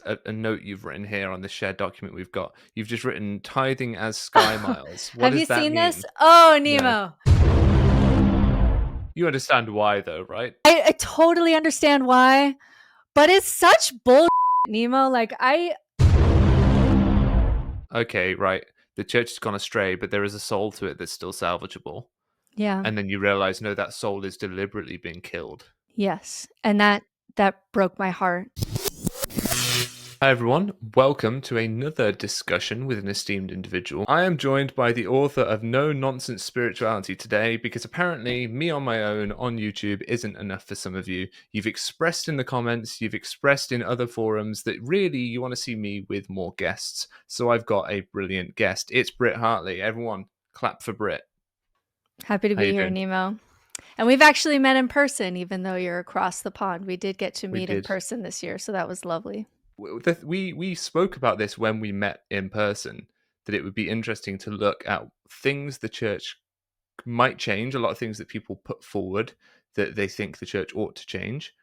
a note you've written here on the shared document we've got. You've just written tithing as sky miles. What Have you does that seen this? mean? Oh, No. Nemo. You understand why though, right? I totally understand why, but it's such bull, Nemo. Okay, right. The church has gone astray, but there is a soul to it that's still salvageable. Yeah, And then you realize, no, that soul is deliberately being killed. yes, and that broke my heart. Hi everyone, welcome to another discussion with an esteemed individual. I am joined by the author of No Nonsense Spirituality today because apparently me on my own on YouTube isn't enough for some of you. You've expressed in the comments, you've expressed in other forums that really you want to see me with more guests. So I've got a brilliant guest. It's Britt Hartley. Everyone, clap for Britt. Happy to How be you here, doing? Nemo. And we've actually met in person, even though you're across the pond. We did get to We meet in did. person this year, so that was lovely. We spoke about this when we met in person, that it would be interesting to look at things the church might change, a lot of things that people put forward that they think the church ought to change,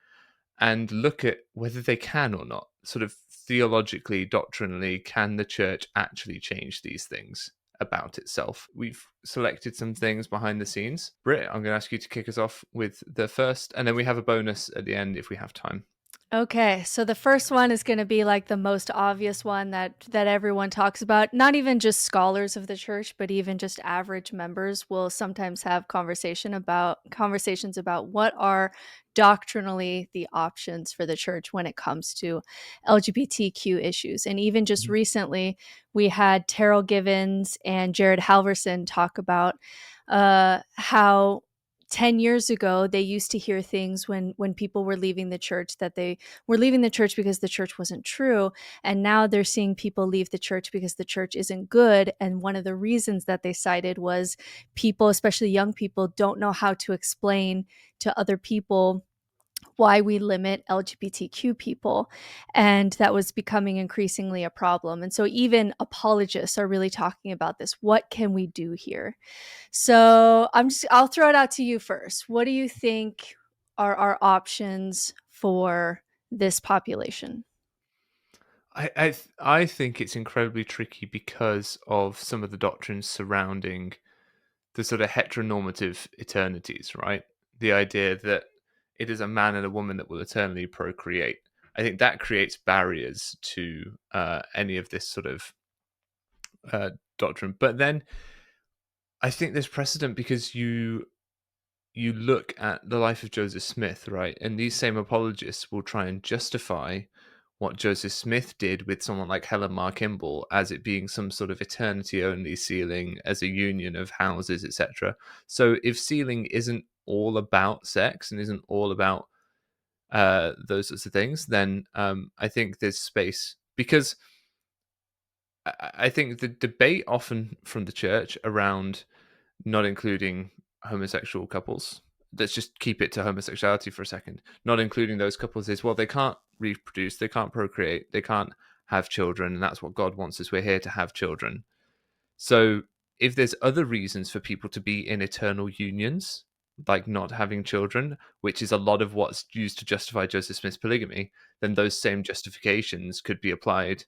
and look at whether they can or not. Sort of theologically, doctrinally, can the church actually change these things about itself? We've selected some things behind the scenes. Britt, I'm going to ask you to kick us off with the first, and then we have a bonus at the end if we have time. Okay, so the first one is going to be like the most obvious one that everyone talks about. Not even just scholars of the church, but even just average members will sometimes have conversations about what are doctrinally the options for the church when it comes to LGBTQ issues. And even just recently, we had Terrell Givens and Jared Halverson talk about how 10 years ago they used to hear things when people were leaving the church that they were leaving the church because the church wasn't true, and now they're seeing people leave the church because the church isn't good. And one of the reasons that they cited was people, especially young people, don't know how to explain to other people why we limit LGBTQ people. And that was becoming increasingly a problem. And so even apologists are really talking about this. What can we do here? So I'll throw it out to you first. What do you think are our options for this population? I think it's incredibly tricky because of some of the doctrines surrounding the sort of heteronormative eternities, right? The idea that it is a man and a woman that will eternally procreate. I think that creates barriers to any of this sort of doctrine. But then I think there's precedent because you look at the life of Joseph Smith, right? And these same apologists will try and justify what Joseph Smith did with someone like Helen Mar Kimball as it being some sort of eternity only sealing as a union of houses, etc. So if sealing isn't all about sex and isn't all about those sorts of things, then I think there's space because I think the debate often from the church around not including homosexual couples. Let's just keep it to homosexuality for a second. Not including those couples is, well, they can't reproduce, they can't procreate, they can't have children, and that's what God wants us. We're here to have children. So if there's other reasons for people to be in eternal unions, like not having children, which is a lot of what's used to justify Joseph Smith's polygamy, then those same justifications could be applied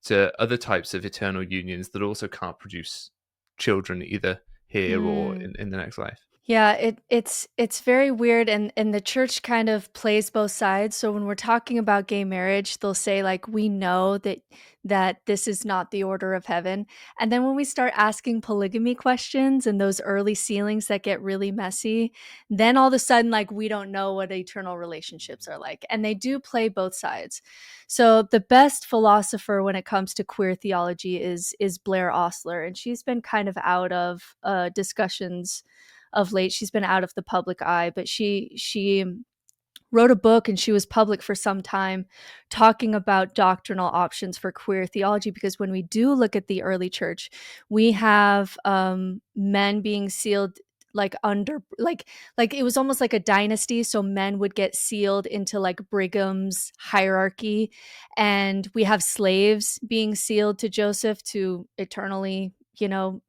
to other types of eternal unions that also can't produce children either here or Hmm. in the next life. Yeah, it's very weird, and the church kind of plays both sides. So when we're talking about gay marriage, they'll say like we know that this is not the order of heaven. And then when we start asking polygamy questions and those early sealings that get really messy, then all of a sudden like we don't know what eternal relationships are like. And they do play both sides. So the best philosopher when it comes to queer theology is Blair Ostler, and she's been kind of out of discussions of late. She's been out of the public eye, but she wrote a book and she was public for some time talking about doctrinal options for queer theology, because when we do look at the early church, we have men being sealed like under like it was almost like a dynasty, so men would get sealed into like Brigham's hierarchy, and we have slaves being sealed to Joseph to eternally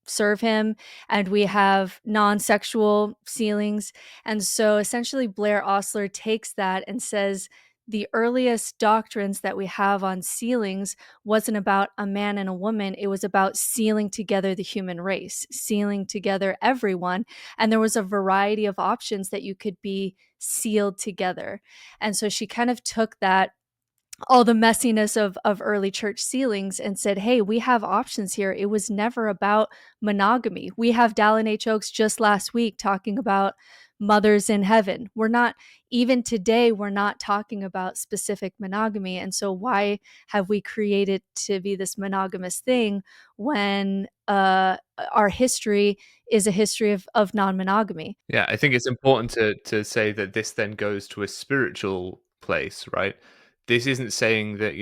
serve him, and we have non-sexual sealings. And so essentially Blair Ostler takes that and says the earliest doctrines that we have on sealings wasn't about a man and a woman. It was about sealing together the human race, sealing together everyone. And there was a variety of options that you could be sealed together. And so she kind of took that, all the messiness of early church sealings, and said, hey, we have options here. It was never about monogamy. We have Dallin H. Oaks just last week talking about mothers in heaven. We're not, even today, we're not talking about specific monogamy. And so why have we created to be this monogamous thing when our history is a history of non-monogamy? Yeah, I think it's important to say that this then goes to a spiritual place, right? This isn't saying that,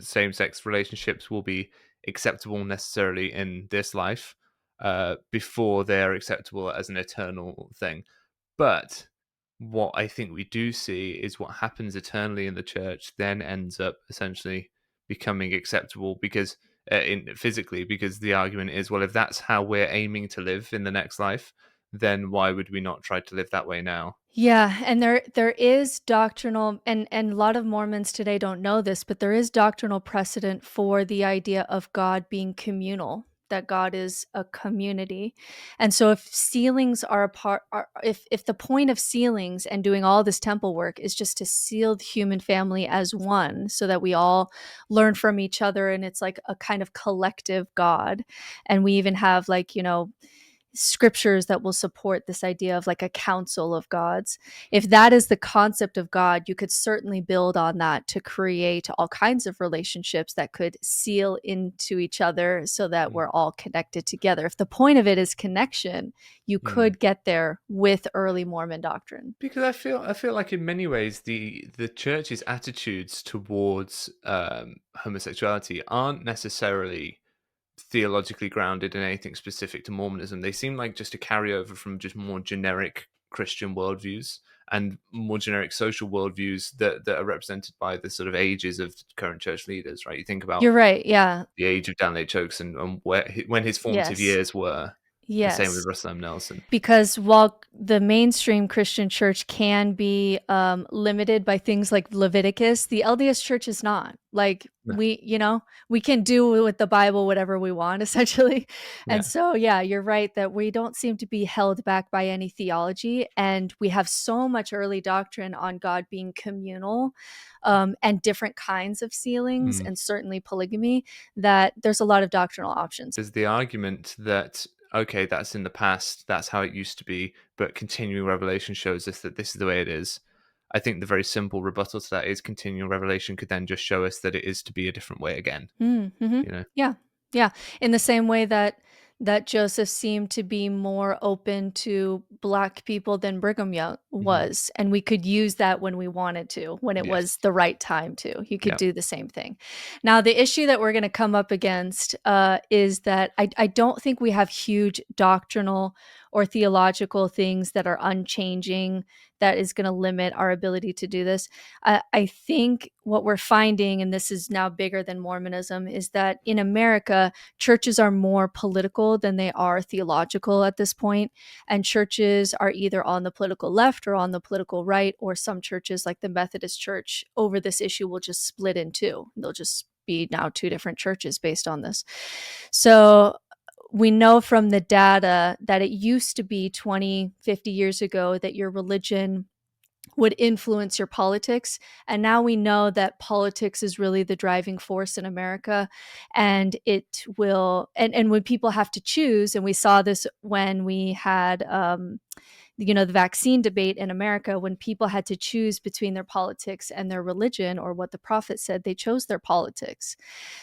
same-sex relationships will be acceptable necessarily in this life, before they're acceptable as an eternal thing. But what I think we do see is what happens eternally in the church then ends up essentially becoming acceptable because in physically, because the argument is, well, if that's how we're aiming to live in the next life, then why would we not try to live that way now? Yeah, and there is doctrinal, and a lot of Mormons today don't know this, but there is doctrinal precedent for the idea of God being communal, that God is a community. And so if sealings are a part, if the point of sealings and doing all this temple work is just to seal the human family as one so that we all learn from each other, and it's like a kind of collective God. And we even have, like, scriptures that will support this idea of like a council of gods. If that is the concept of God, you could certainly build on that to create all kinds of relationships that could seal into each other so that Mm. we're all connected together. If the point of it is connection, you Mm. could get there with early Mormon doctrine. Because I feel like in many ways the church's attitudes towards homosexuality aren't necessarily theologically grounded in anything specific to Mormonism. They seem like just a carryover from just more generic Christian worldviews and more generic social worldviews that are represented by the sort of ages of current church leaders, right? You think about You're right. Yeah. the age of Daniel Chokes and when his formative Yes. years were, and same with Yes. Russell M. Nelson. Because while the mainstream Christian church can be limited by things like Leviticus, the LDS church is not. Like, Yeah. we can do with the Bible whatever we want, essentially. And Yeah. so, yeah, you're right that we don't seem to be held back by any theology. And we have so much early doctrine on God being communal, and different kinds of sealings, Mm. and certainly polygamy, that there's a lot of doctrinal options. There's the argument that, okay, that's in the past, that's how it used to be, but continuing revelation shows us that this is the way it is. I think the very simple rebuttal to that is continuing revelation could then just show us that it is to be a different way again. Mm-hmm. You know? Yeah, yeah. In the same way that Joseph seemed to be more open to Black people than Brigham Young Hmm. was, and we could use that when we wanted to, when it Yes. was the right time to. You could Yeah. do the same thing. Now, the issue that we're going to come up against is that I don't think we have huge doctrinal or theological things that are unchanging that is going to limit our ability to do this. I think what we're finding, and this is now bigger than Mormonism, is that in America, churches are more political than they are theological at this point. And churches are either on the political left or on the political right, or some churches, like the Methodist Church, over this issue will just split in two. They'll just be now two different churches based on this. So we know from the data that it used to be 20, 50 years ago that your religion would influence your politics. And now we know that politics is really the driving force in America. And it will, and when people have to choose, and we saw this when we had, the vaccine debate in America, when people had to choose between their politics and their religion or what the prophet said, they chose their politics.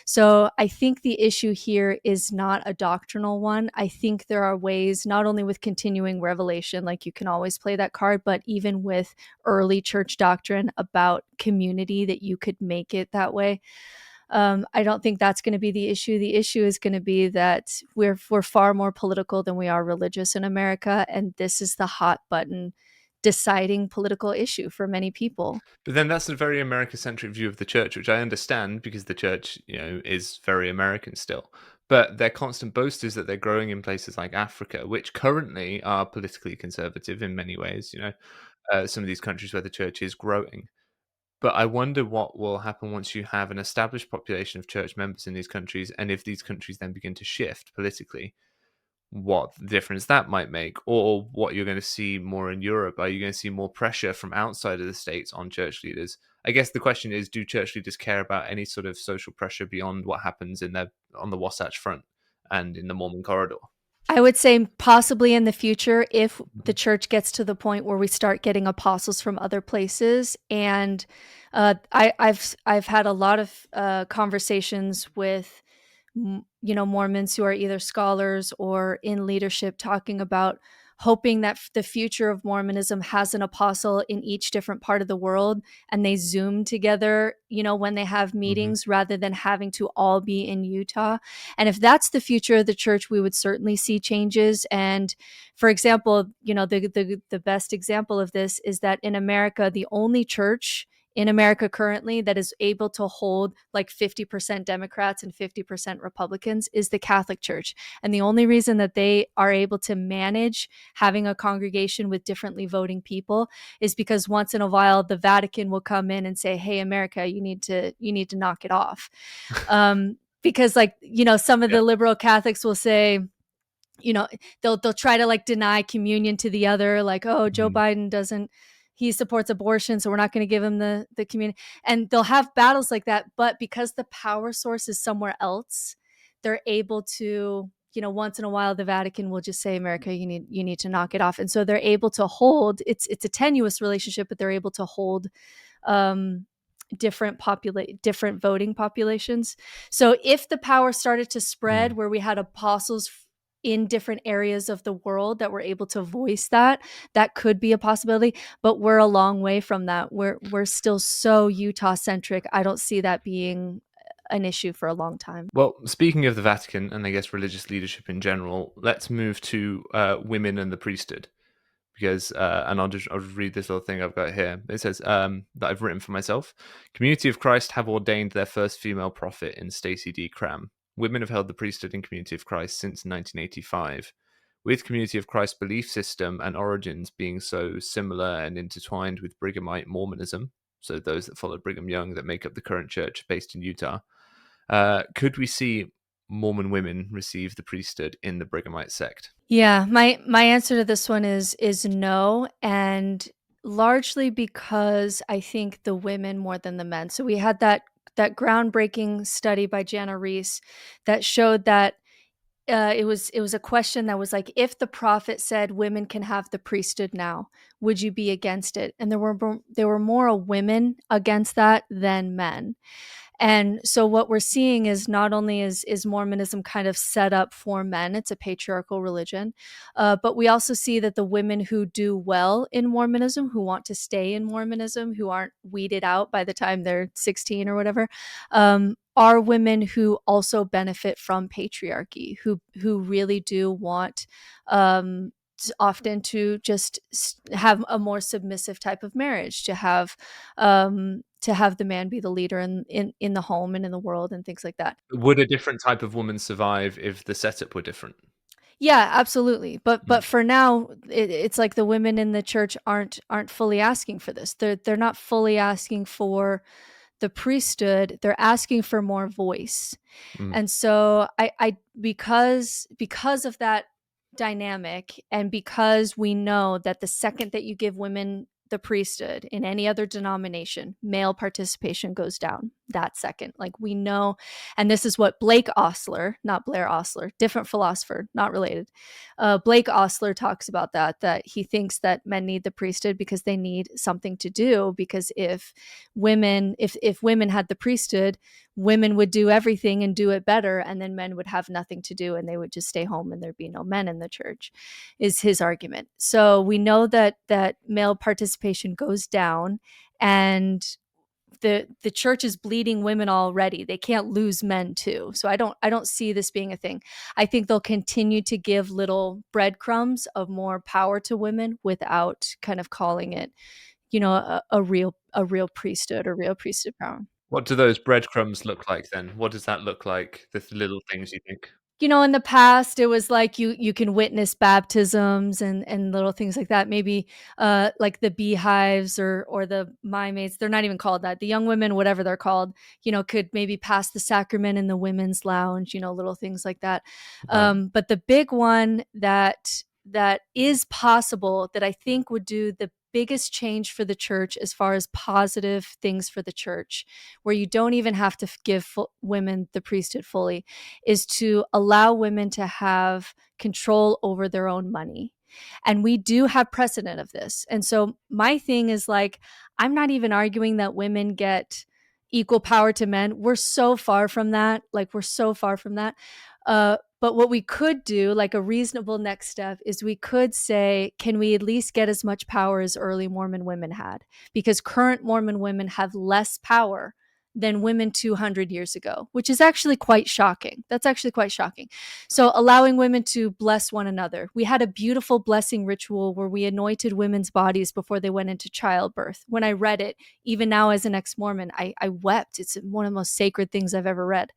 So I think the issue here is not a doctrinal one. I think there are ways, not only with continuing revelation, like you can always play that card, but even with early church doctrine about community, that you could make it that way. I don't think that's going to be the issue. The issue is going to be that we're far more political than we are religious in America, and this is the hot button deciding political issue for many people. But then that's a very America-centric view of the church, which I understand because the church, is very American still. But their constant boast is that they're growing in places like Africa, which currently are politically conservative in many ways. Some of these countries where the church is growing. But I wonder what will happen once you have an established population of church members in these countries, and if these countries then begin to shift politically, what difference that might make, or what you're going to see more in Europe. Are you going to see more pressure from outside of the states on church leaders? I guess the question is, do church leaders care about any sort of social pressure beyond what happens in their on the Wasatch Front and in the Mormon corridor? I would say possibly in the future, if the Mhm. church gets to the point where we start getting apostles from other places, and I've had a lot of conversations with Mormons who are either scholars or in leadership, talking about hoping that the future of Mormonism has an apostle in each different part of the world, and they Zoom together, when they have Mhm. meetings, rather than having to all be in Utah. And if that's the future of the church, we would certainly see changes. And for example, the best example of this is that in America, the only church in America currently that is able to hold like 50% Democrats and 50% Republicans is the Catholic Church. And the only reason that they are able to manage having a congregation with differently voting people is because once in a while the Vatican will come in and say, "Hey, America, you need to knock it off." Because some of Yeah. the liberal Catholics will say, you know they'll try to like deny communion to the other, like, "Oh, Joe Mhm. Biden doesn't, he supports abortion, so we're not going to give him the communion." And they'll have battles like that, but because the power source is somewhere else, they're able to, once in a while the Vatican will just say, "America, you need to knock it off." And so they're able to hold, it's a tenuous relationship, but they're able to hold um different voting populations. So if the power started to spread Mm. where we had apostles in different areas of the world that were able to voice that, that could be a possibility, but we're a long way from that. We're still so Utah centric. I don't see that being an issue for a long time. Well, speaking of the Vatican and I guess religious leadership in general, let's move to women and the priesthood. Because and I'll just read this little thing I've got here. It says that I've written for myself. Community of Christ have ordained their first female prophet in Stacey D. Cram. Women have held the priesthood in Community of Christ since 1985. With Community of Christ's belief system and origins being so similar and intertwined with Brighamite Mormonism, so those that followed Brigham Young that make up the current church based in Utah, could we see Mormon women receive the priesthood in the Brighamite sect? Yeah, my answer to this one is no, and largely because I think the women more than the men. So we had that groundbreaking study by Jana Reese that showed that it was a question that was like, if the prophet said women can have the priesthood now, would you be against it? And there were more women against that than men. And so what we're seeing is, not only is Mormonism kind of set up for men, it's a patriarchal religion, but we also see that the women who do well in Mormonism, who want to stay in Mormonism, who aren't weeded out by the time they're 16 or whatever, are women who also benefit from patriarchy, who really do want, often, to just have a more submissive type of marriage, to have the man be the leader in the home and in the world and things like that. Would a different type of woman survive if the setup were different? Yeah, absolutely. But Mm, for now, it's like the women in the church aren't fully asking for this. They're not fully asking for the priesthood. They're asking for more voice. mm. And so I because of that dynamic, and because we know that the second that you give women the priesthood in any other denomination, male participation goes down that second. Like, we know, and this is what Blake Ostler, not Blair Ostler, different philosopher, not related. Blake Ostler talks about that he thinks that men need the priesthood because they need something to do, because if women had the priesthood, women would do everything and do it better, and then men would have nothing to do and they would just stay home and there'd be no men in the church, is his argument. So we know that male participation goes down, and the church is bleeding women already. They can't lose men too. So I don't see this being a thing. I think they'll continue to give little breadcrumbs of more power to women without kind of calling it, a real priesthood or real priesthood power. What do those breadcrumbs look like then? What does that look like? The little things you think? In the past, it was like you can witness baptisms and little things like that. Maybe like the beehives or the my maids. They're not even called that. The young women, whatever they're called, could maybe pass the sacrament in the women's lounge. Little things like that. Right. But the big one that is possible that I think would do the biggest change for the church as far as positive things for the church, where you don't even have to give women the priesthood fully, is to allow women to have control over their own money. And we do have precedent of this. And so my thing is like, I'm not even arguing that women get equal power to men. We're so far from that. Like, we're so far from that. But what we could do, like a reasonable next step, is we could say, can we at least get as much power as early Mormon women had? Because current Mormon women have less power than women 200 years ago, which is actually quite shocking. That's actually quite shocking. So allowing women to bless one another. We had a beautiful blessing ritual where we anointed women's bodies before they went into childbirth. When I read it, even now as an ex-Mormon, I wept. It's one of the most sacred things I've ever read.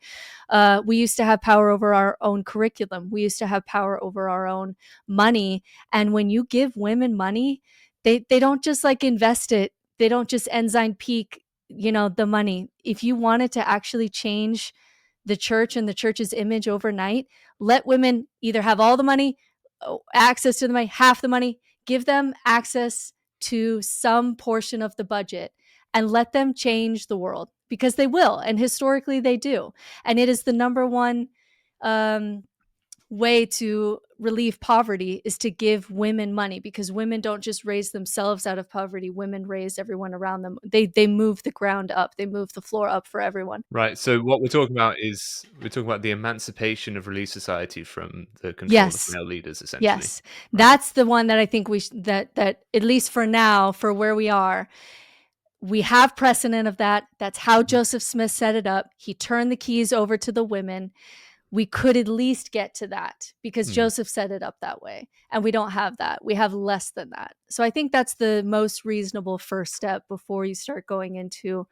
We used to have power over our own curriculum. We used to have power over our own money. And when you give women money, they don't just like invest it. They don't just ensign peak, the money. If you wanted to actually change the church and the church's image overnight, let women either have all the money, access to the money, half the money, give them access to some portion of the budget and let them change the world, because they will. And historically they do. And it is the number one way to relieve poverty, is to give women money, because women don't just raise themselves out of poverty. Women raise everyone around them. They move the ground up. They move the floor up for everyone. Right. So what we're talking about is we're talking about the emancipation of Relief Society from the control of Yes. male leaders, essentially. Yes. Right. That's the one that I think that at least for now, for where we are, we have precedent of that. That's how Mhm. Joseph Smith set it up. He turned the keys over to the women. We could at least get to that because Hmm. Joseph set it up that way. And we don't have that. We have less than that. So I think that's the most reasonable first step before you start going into,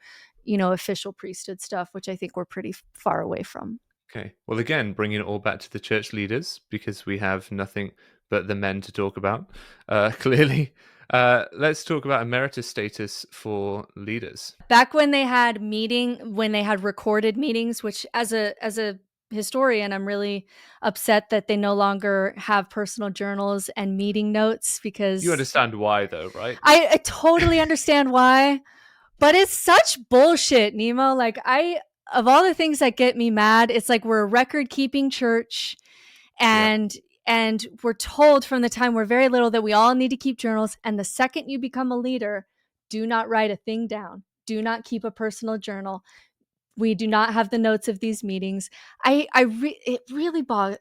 official priesthood stuff, which I think we're pretty far away from. Okay. Well, again, bringing it all back to the church leaders because we have nothing but the men to talk about. Clearly, let's talk about emeritus status for leaders. Back when when they had recorded meetings, which as a historian, I'm really upset that they no longer have personal journals and meeting notes, You because understand why, though, right? I totally understand why, but it's such bullshit, Nemo. Like, of all the things that get me mad, it's like we're a record keeping church, Yeah. and we're told from the time we're very little that we all need to keep journals. And the second you become a leader, do not write a thing down. Do not keep a personal journal. We do not have the notes of these meetings. It really bothers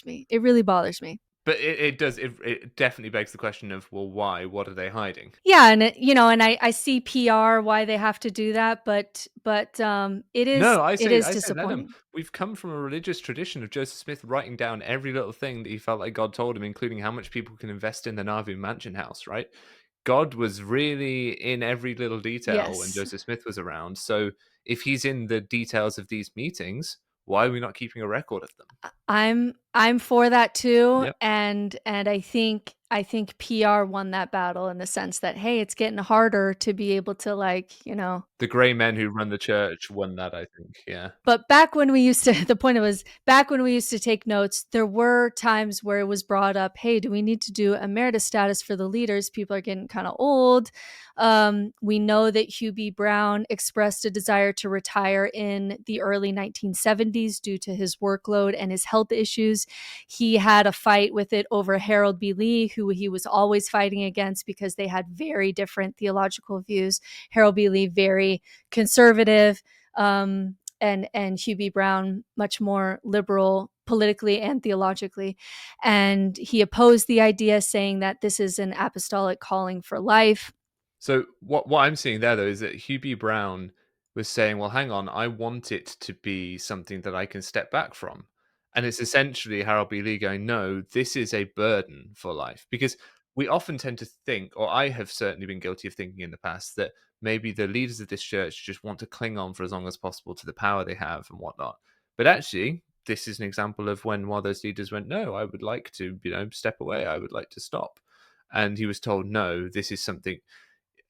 me. It really bothers me. But it does. It definitely begs the question of, well, why? What are they hiding? Yeah, and and I see PR why they have to do that, but it is No, it is I say let them. disappointing. We've come from a religious tradition of Joseph Smith writing down every little thing that he felt like God told him, including how much people can invest in the Nauvoo mansion house, right? God was really in every little detail when Yes. Joseph Smith was around. So if he's in the details of these meetings, why are we not keeping a record of them? I'm for that too, Yep. and I think PR won that battle in the sense that, hey, it's getting harder to be able to, The grey men who run the church won that, I think. Yeah. but back when we used to the point was, back when we used to take notes, there were times where it was brought up, hey, do we need to do emeritus status for the leaders? People are getting kind of old. We know that Hugh B. Brown expressed a desire to retire in the early 1970s due to his workload and his health issues. He had a fight with it over Harold B. Lee, who he was always fighting against because they had very different theological views. Harold B. Lee, very conservative, and Hugh B. Brown, much more liberal politically and theologically. And he opposed the idea, saying that this is an apostolic calling for life. So what I'm seeing there though is that Hugh B. Brown was saying, "Well, hang on, I want it to be something that I can step back from," and it's essentially Harold B. Lee going, "No, this is a burden for life," because we often tend to think, or I have certainly been guilty of thinking in the past, that maybe the leaders of this church just want to cling on for as long as possible to the power they have and whatnot. But actually, this is an example of when one of those leaders went, no, I would like to, step away. I would like to stop. And he was told, no, this is something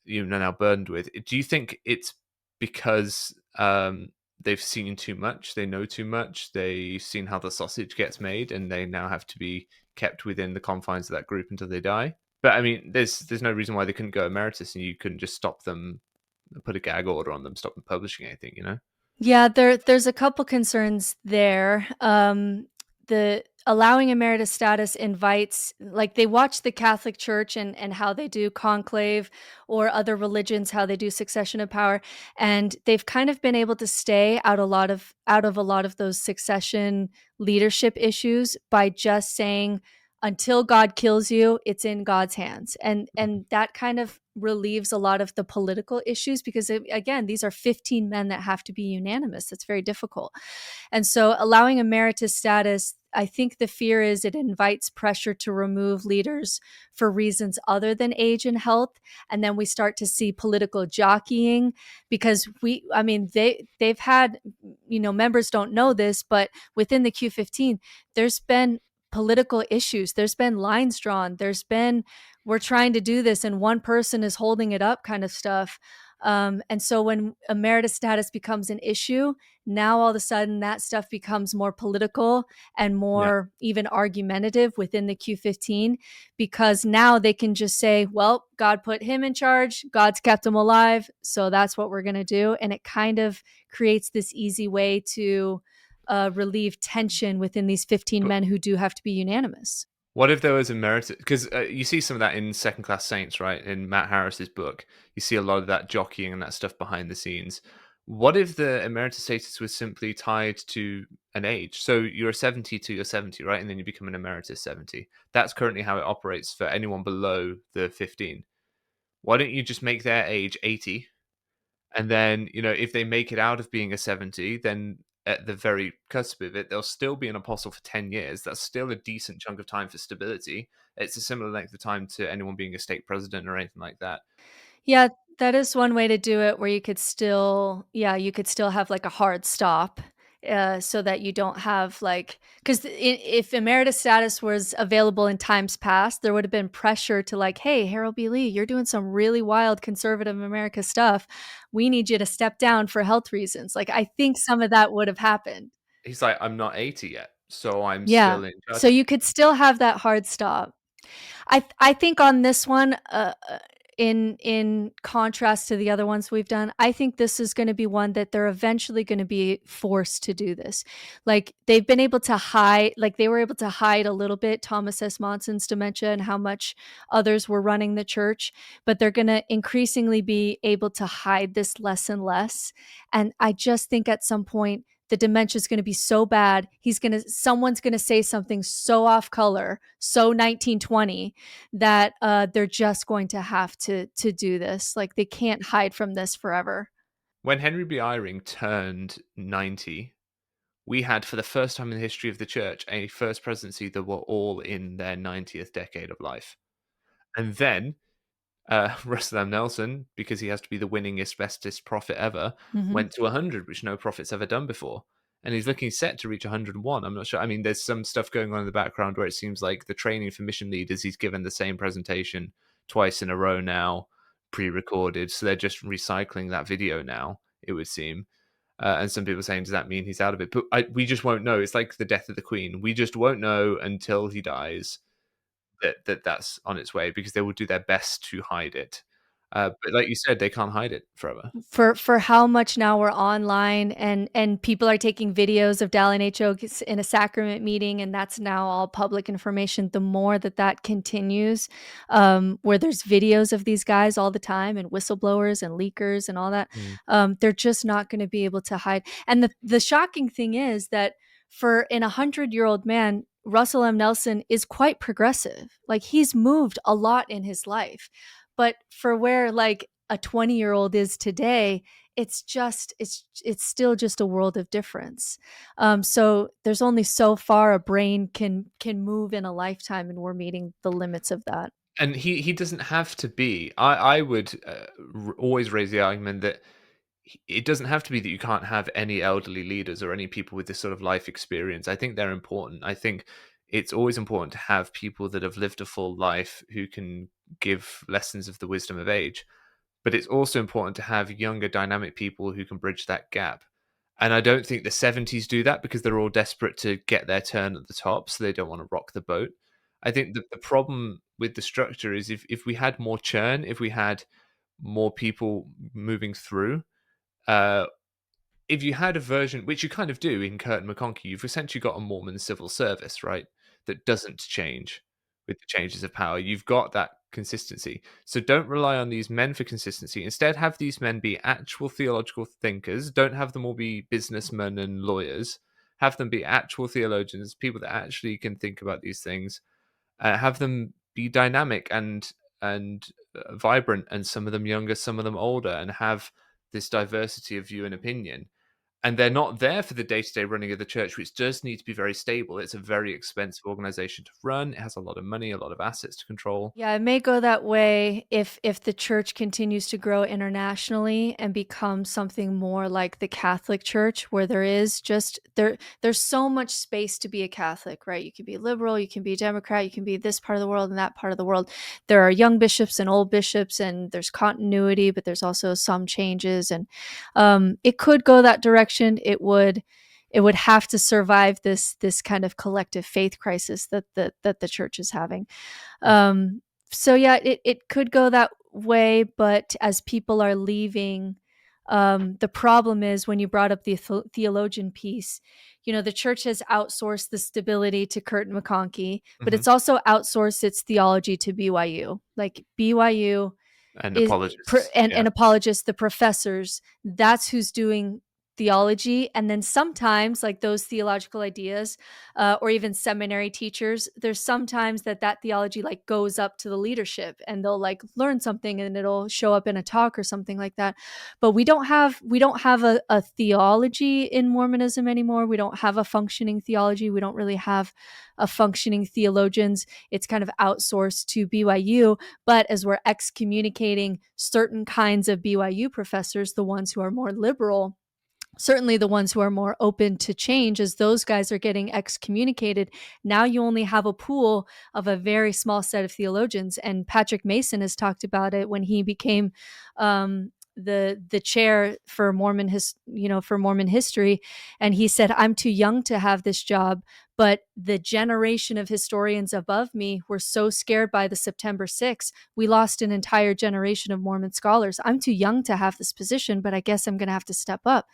you're now burdened with. Do you think it's because they've seen too much, they know too much, they've seen how the sausage gets made, and they now have to be kept within the confines of that group until they die? But I mean, there's no reason why they couldn't go emeritus, and you couldn't just stop them, put a gag order on them, stop them publishing anything. Yeah, there's a couple concerns there. The allowing emeritus status invites, like, they watch the Catholic Church and how they do conclave, or other religions how they do succession of power, and they've kind of been able to stay out of a lot of those succession leadership issues by just saying, until God kills you, it's in God's hands. And that kind of relieves a lot of the political issues, because again, these are 15 men that have to be unanimous. That's very difficult. And so allowing emeritus status, I think the fear is it invites pressure to remove leaders for reasons other than age and health. And then we start to see political jockeying, because they've had, members don't know this, but within the Q15, there's been political issues. There's been lines drawn. There's been, we're trying to do this and one person is holding it up kind of stuff. And so when emeritus status becomes an issue, now all of a sudden that stuff becomes more political and Yeah. more even argumentative within the Q15, because now they can just say, well, God put him in charge, God's kept him alive, so that's what we're going to do. And it kind of creates this easy way to relieve tension within these 15 But men who do have to be unanimous. what if there was a merit? Because you see some of that in Second Class Saints, right? In Matt Harris's book, you see a lot of that jockeying and that stuff behind the scenes. What if the emeritus status was simply tied to an age? So you're 70 to you're 70, right? And then you become an emeritus 70. That's currently how it operates for anyone below the 15. Why don't you just make their age 80? And then, if they make it out of being a 70, then at the very cusp of it, they'll still be an apostle for 10 years. That's still a decent chunk of time for stability. It's a similar length of time to anyone being a state president or anything like that. Yeah, that is one way to do it, where you could still, yeah, you could still have like a hard stop, so that you don't have like, because if emeritus status was available in times past, there would have been pressure to like, hey, Harold B. Lee, you're doing some really wild conservative America stuff. We need you to step down for health reasons. Like, I think some of that would have happened. He's like, I'm not 80 yet, so I'm Yeah. still in So charge. you could still have that hard stop. I think on this one, in contrast to the other ones we've done, I think this is going to be one that they're eventually going to be forced to do this. Like, they've been able to hide, like they were able to hide a little bit Thomas S. Monson's dementia and how much others were running the church, but they're going to increasingly be able to hide this less and less. And I just think at some point the dementia is going to be so bad, someone's going to say something so off color, so 1920, that they're just going to have to do this. Like, they can't hide from this forever. When Henry B. Eyring turned 90, we had, for the first time in the history of the church, a first presidency that were all in their 90th decade of life. And then Russell M. Nelson, because he has to be the winningest, bestest prophet ever, Mhm. went to 100, which no prophet's ever done before. And he's looking set to reach 101. I'm not sure. I mean, there's some stuff going on in the background where it seems like the training for mission leaders, he's given the same presentation twice in a row now, pre recorded. So they're just recycling that video now, it would seem. And some people are saying, does that mean he's out of it? But we just won't know. It's like the death of the Queen. We just won't know until he dies that's on its way, because they will do their best to hide it. But like you said, they can't hide it forever. For how much now we're online, and people are taking videos of Dallin H. Oaks in a sacrament meeting, and that's now all public information. The more that continues, where there's videos of these guys all the time, and whistleblowers and leakers and all that, Mm. they're just not going to be able to hide. And the shocking thing is that for an 100-year-old man, Russell M. Nelson is quite progressive. Like, he's moved a lot in his life. But for where like a 20-year-old is today, it's still just a world of difference. So there's only so far a brain can move in a lifetime, and we're meeting the limits of that. And he doesn't have to be. I would always raise the argument that it doesn't have to be that you can't have any elderly leaders or any people with this sort of life experience. I think they're important. I think it's always important to have people that have lived a full life who can give lessons of the wisdom of age. But it's also important to have younger, dynamic people who can bridge that gap. And I don't think the 70s do that because they're all desperate to get their turn at the top, so they don't want to rock the boat. I think the problem with the structure is if we had more churn, if we had more people moving through, uh, if you had a version, which you kind of do in Kurt and McConkie, you've essentially got a Mormon civil service, right? That doesn't change with the changes of power. You've got that consistency. So don't rely on these men for consistency. Instead, have these men be actual theological thinkers. Don't have them all be businessmen and lawyers. Have them be actual theologians, people that actually can think about these things. Have them be dynamic and vibrant, and some of them younger, some of them older, and have this diversity of view and opinion. And they're not there for the day-to-day running of the church, which does need to be very stable. It's a very expensive organization to run. It has a lot of money, a lot of assets to control. Yeah, it may go that way if the church continues to grow internationally and become something more like the Catholic Church, where there's so much space to be a Catholic, right? You can be liberal, you can be a Democrat, you can be this part of the world and that part of the world. There are young bishops and old bishops, and there's continuity, but there's also some changes, and it could go that direction. It would have to survive this kind of collective faith crisis that the church is having. Um, so yeah, it could go that way, but as people are leaving, the problem is when you brought up the theologian piece, the church has outsourced the stability to Kurt McConkie, but Mhm. it's also outsourced its theology to BYU. Like BYU And is apologists. Yeah. and apologists, the professors, that's who's doing theology. And then sometimes, like those theological ideas, or even seminary teachers, there's sometimes that theology like goes up to the leadership, and they'll like learn something, and it'll show up in a talk or something like that. But we don't have a theology in Mormonism anymore. We don't have a functioning theology. We don't really have a functioning theologians. It's kind of outsourced to BYU. But as we're excommunicating certain kinds of BYU professors, the ones who are more liberal, certainly the ones who are more open to change, as those guys are getting excommunicated, now you only have a pool of a very small set of theologians. And Patrick Mason has talked about it when he became the chair for for Mormon history, and he said, I'm too young to have this job, but the generation of historians above me were so scared by the September 6th, we lost an entire generation of Mormon scholars. I'm too young to have this position, but I guess I'm going to have to step up.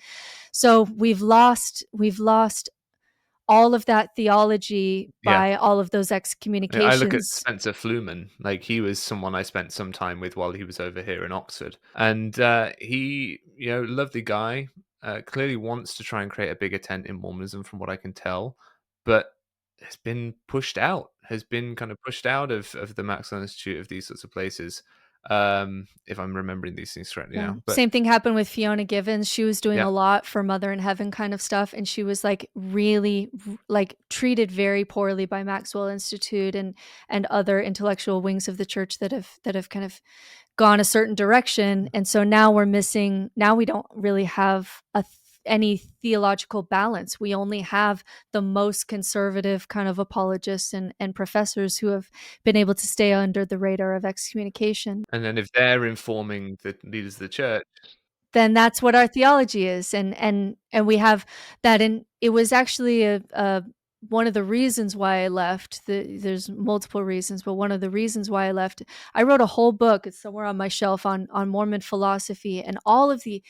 So we've lost all of that theology Yeah. by all of those I look at excommunications. Spencer Fluman. Like, he was someone I spent some time with while he was over here in Oxford, and he, lovely guy. Clearly wants to try and create a bigger tent in Mormonism, from what I can tell, but has been pushed out. Has been kind of pushed out of the Maxwell Institute, of these sorts of places. If I'm remembering these things correctly Yeah. now, but Same thing happened with Fiona Givens. She was doing yeah. a lot for Mother in Heaven kind of stuff, and she was like really like treated very poorly by Maxwell Institute and other intellectual wings of the church that have kind of gone a certain direction. And so now we don't really have any theological balance. We only have the most conservative kind of apologists and professors who have been able to stay under the radar of excommunication. And then if they're informing the leaders of the church, Then that's what our theology is. And we have that. And it was actually a one of the reasons why I left. There's multiple reasons, but one of the reasons why I left, I wrote a whole book. It's somewhere on my shelf on Mormon philosophy and all of the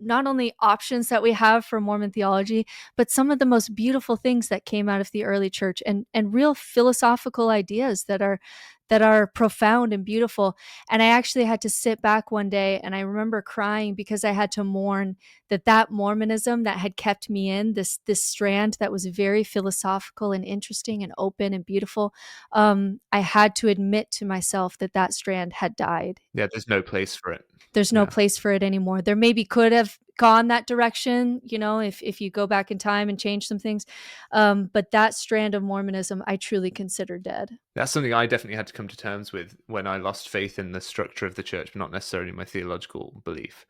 not only options that we have for Mormon theology, but some of the most beautiful things that came out of the early church, and real philosophical ideas that are profound and beautiful. And I actually had to sit back one day, and I remember crying because I had to mourn that Mormonism that had kept me in this strand that was very philosophical and interesting and open and beautiful. I had to admit to myself that strand had died. yeah, there's no place for it. There's no Yeah. place for it anymore. There maybe could have gone that direction, if you go back in time and change some things. But that strand of Mormonism, I truly consider dead. That's something I definitely had to come to terms with when I lost faith in the structure of the church, but not necessarily my theological belief.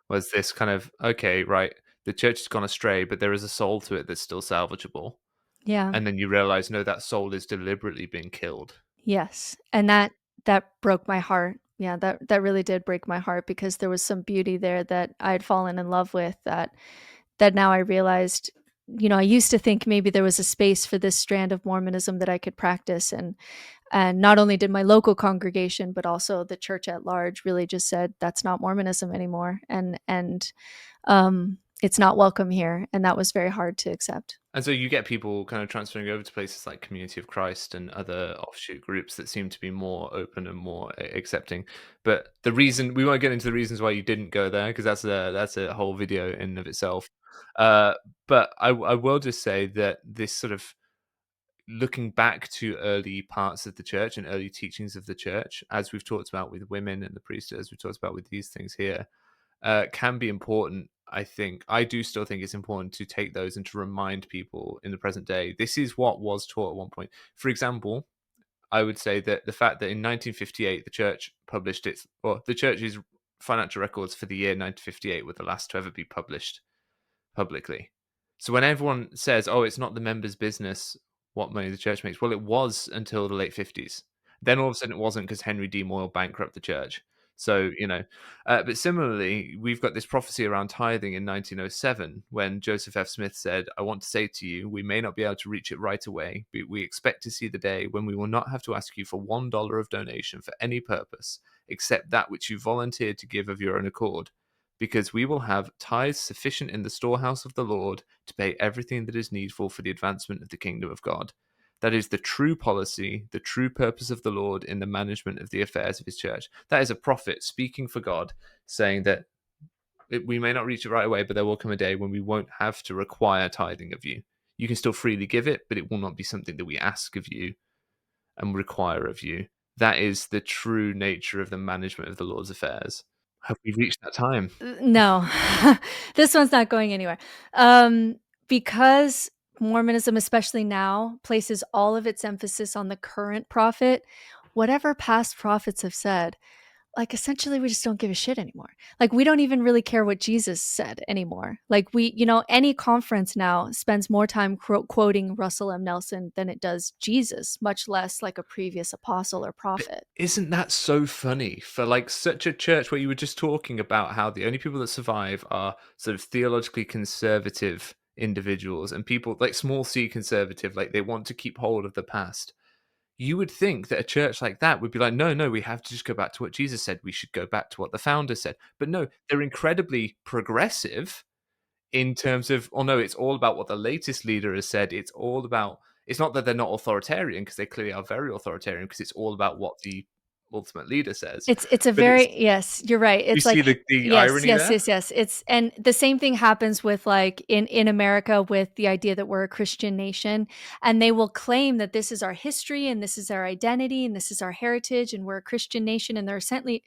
Was this kind of, okay, right, the church has gone astray, but there is a soul to it that's still salvageable. Yeah. And then you realize, no, that soul is deliberately being killed. Yes. And that broke my heart. Yeah, that really did break my heart because there was some beauty there that I had fallen in love with that now I realized, I used to think maybe there was a space for this strand of Mormonism that I could practice, and not only did my local congregation but also the church at large really just said that's not Mormonism anymore, and it's not welcome here, and that was very hard to accept. And so you get people kind of transferring over to places like Community of Christ and other offshoot groups that seem to be more open and more accepting. But the reason we won't get into the reasons why you didn't go there, because that's a whole video in and of itself. Uh, but I will just say that this sort of looking back to early parts of the church and early teachings of the church, as we've talked about with women and the priesthood, as we've talked about with these things here, can be important. I think I do still think it's important to take those and to remind people in the present day this is what was taught at one point. For example, I would say that the fact that in 1958 the church published the church's financial records for the year 1958 were the last to ever be published publicly. So when everyone says, "Oh, it's not the members' business what money the church makes," well, it was until the late 50s. Then all of a sudden it wasn't because Henry D. Moyle bankrupted the church. So, but similarly, we've got this prophecy around tithing in 1907 when Joseph F. Smith said, "I want to say to you, we may not be able to reach it right away, but we expect to see the day when we will not have to ask you for $1 of donation for any purpose except that which you volunteered to give of your own accord, because we will have tithes sufficient in the storehouse of the Lord to pay everything that is needful for the advancement of the kingdom of God." That is the true policy, the true purpose of the Lord in the management of the affairs of his church. That is a prophet speaking for God, saying that we may not reach it right away, but there will come a day when we won't have to require tithing of you. You can still freely give it, but it will not be something that we ask of you and require of you. That is the true nature of the management of the Lord's affairs. Have we reached that time? No, this one's not going anywhere. Um, because Mormonism, especially now, places all of its emphasis on the current prophet, whatever past prophets have said, like, essentially, we just don't give a shit anymore. Like, we don't even really care what Jesus said anymore. Like, any conference now spends more time quoting Russell M. Nelson than it does Jesus, much less like a previous apostle or But prophet. isn't that so funny for like such a church where you were just talking about how the only people that survive are sort of theologically conservative individuals and people like small c conservative, like they want to keep hold of the past. You would think that a church like that would be like, no, no, we have to just go back to what Jesus said. We should go back to what the founder said. But no, they're incredibly progressive in terms of, oh no, it's all about what the latest leader has said. It's all about, it's not that they're not authoritarian, because they clearly are very authoritarian, because it's all about what the ultimate leader says. It's a But it's, very yes, you're right. you It's see like the yes, irony yes, there? yes, yes. It's and the same thing happens with like in America with the idea that we're a Christian nation, and they will claim that this is our history and this is our identity and this is our heritage and we're a Christian nation, and they're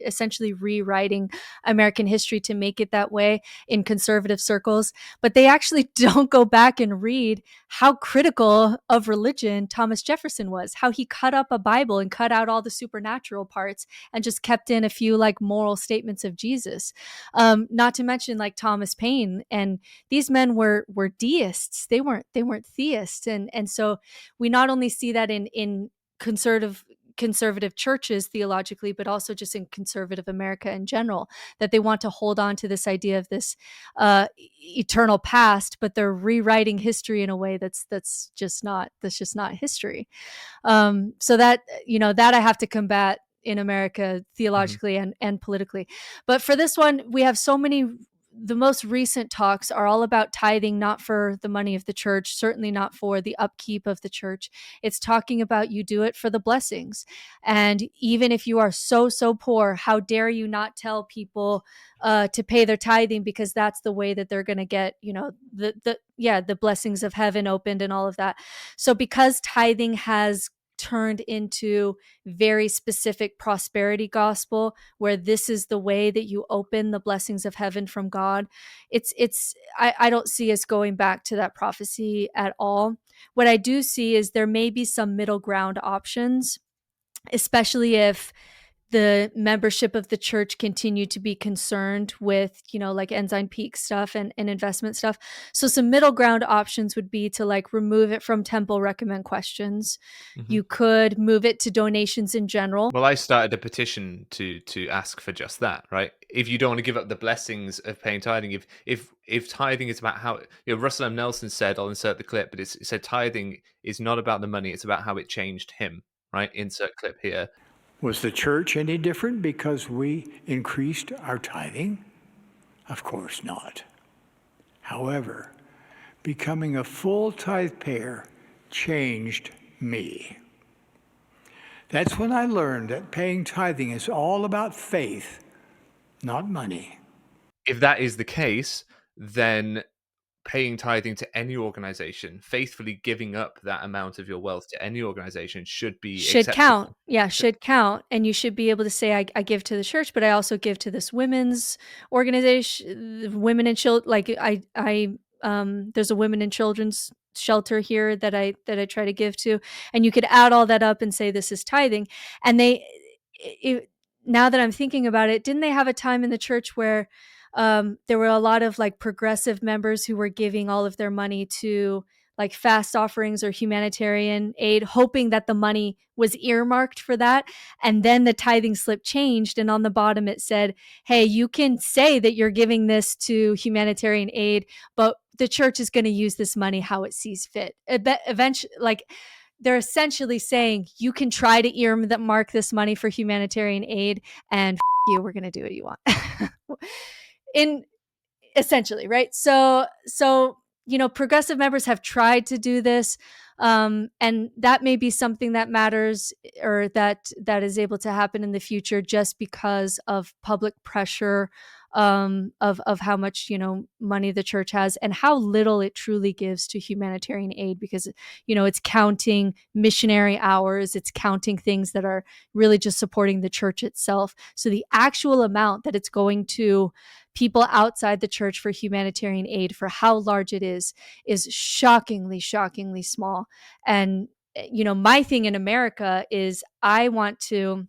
essentially rewriting American history to make it that way in conservative circles, but they actually don't go back and read how critical of religion Thomas Jefferson was, how he cut up a Bible and cut out all the supernatural parts and just kept in a few like moral statements of Jesus. Not to mention like Thomas Paine, and these men were deists. They weren't theists, and so we not only see that in conservative churches theologically, but also just in conservative America in general, that they want to hold on to this idea of this eternal past, but they're rewriting history in a way that's just not history. So that that I have to combat in America Mhm. theologically and politically. But for this one, we have so many. The most recent talks are all about tithing, not for the money of the church, certainly not for the upkeep of the church. It's talking about you do it for the blessings. And even if you are so poor, how dare you not tell people to pay their tithing, because that's the way that they're going to get, the blessings of heaven opened and all of that. So because tithing has turned into very specific prosperity gospel where this is the way that you open the blessings of heaven from God, I don't see us going back to that prophecy at all. What I do see is there may be some middle ground options, especially if the membership of the church continue to be concerned with, like Ensign Peak stuff and investment stuff. So some middle ground options would be to like remove it from temple recommend questions. Mm-hmm. You could move it to donations in general. Well, I started a petition to ask for just that, right? If you don't want to give up the blessings of paying tithing, if tithing is about how, Russell M. Nelson said, I'll insert the clip, but it said tithing is not about the money, it's about how it changed him, right? Insert clip here. Was the church any different because we increased our tithing? Of course not. However, becoming a full tithe payer changed me. That's when I learned that paying tithing is all about faith, not money. If that is the case, then paying tithing to any organization, faithfully giving up that amount of your wealth to any organization should be Should acceptable. count. Yeah, should count. And you should be able to say, I give to the church, but I also give to this women's organization, women and children. Like there's a women and children's shelter here that I try to give to, and you could add all that up and say this is tithing. And now that I'm thinking about it, didn't they have a time in the church where there were a lot of like progressive members who were giving all of their money to like fast offerings or humanitarian aid, hoping that the money was earmarked for that. And then the tithing slip changed. And on the bottom, it said, hey, you can say that you're giving this to humanitarian aid, but the church is going to use this money how it sees fit. Eventually, like, they're essentially saying you can try to earmark this money for humanitarian aid, and you, we're going to do what you want. In essentially, right? So progressive members have tried to do this, and that may be something that matters, or that is able to happen in the future just because of public pressure, of how much money the church has and how little it truly gives to humanitarian aid, because it's counting missionary hours, it's counting things that are really just supporting the church itself. So the actual amount that it's going to people outside the church for humanitarian aid, for how large it is shockingly small. And my thing in America is I want to,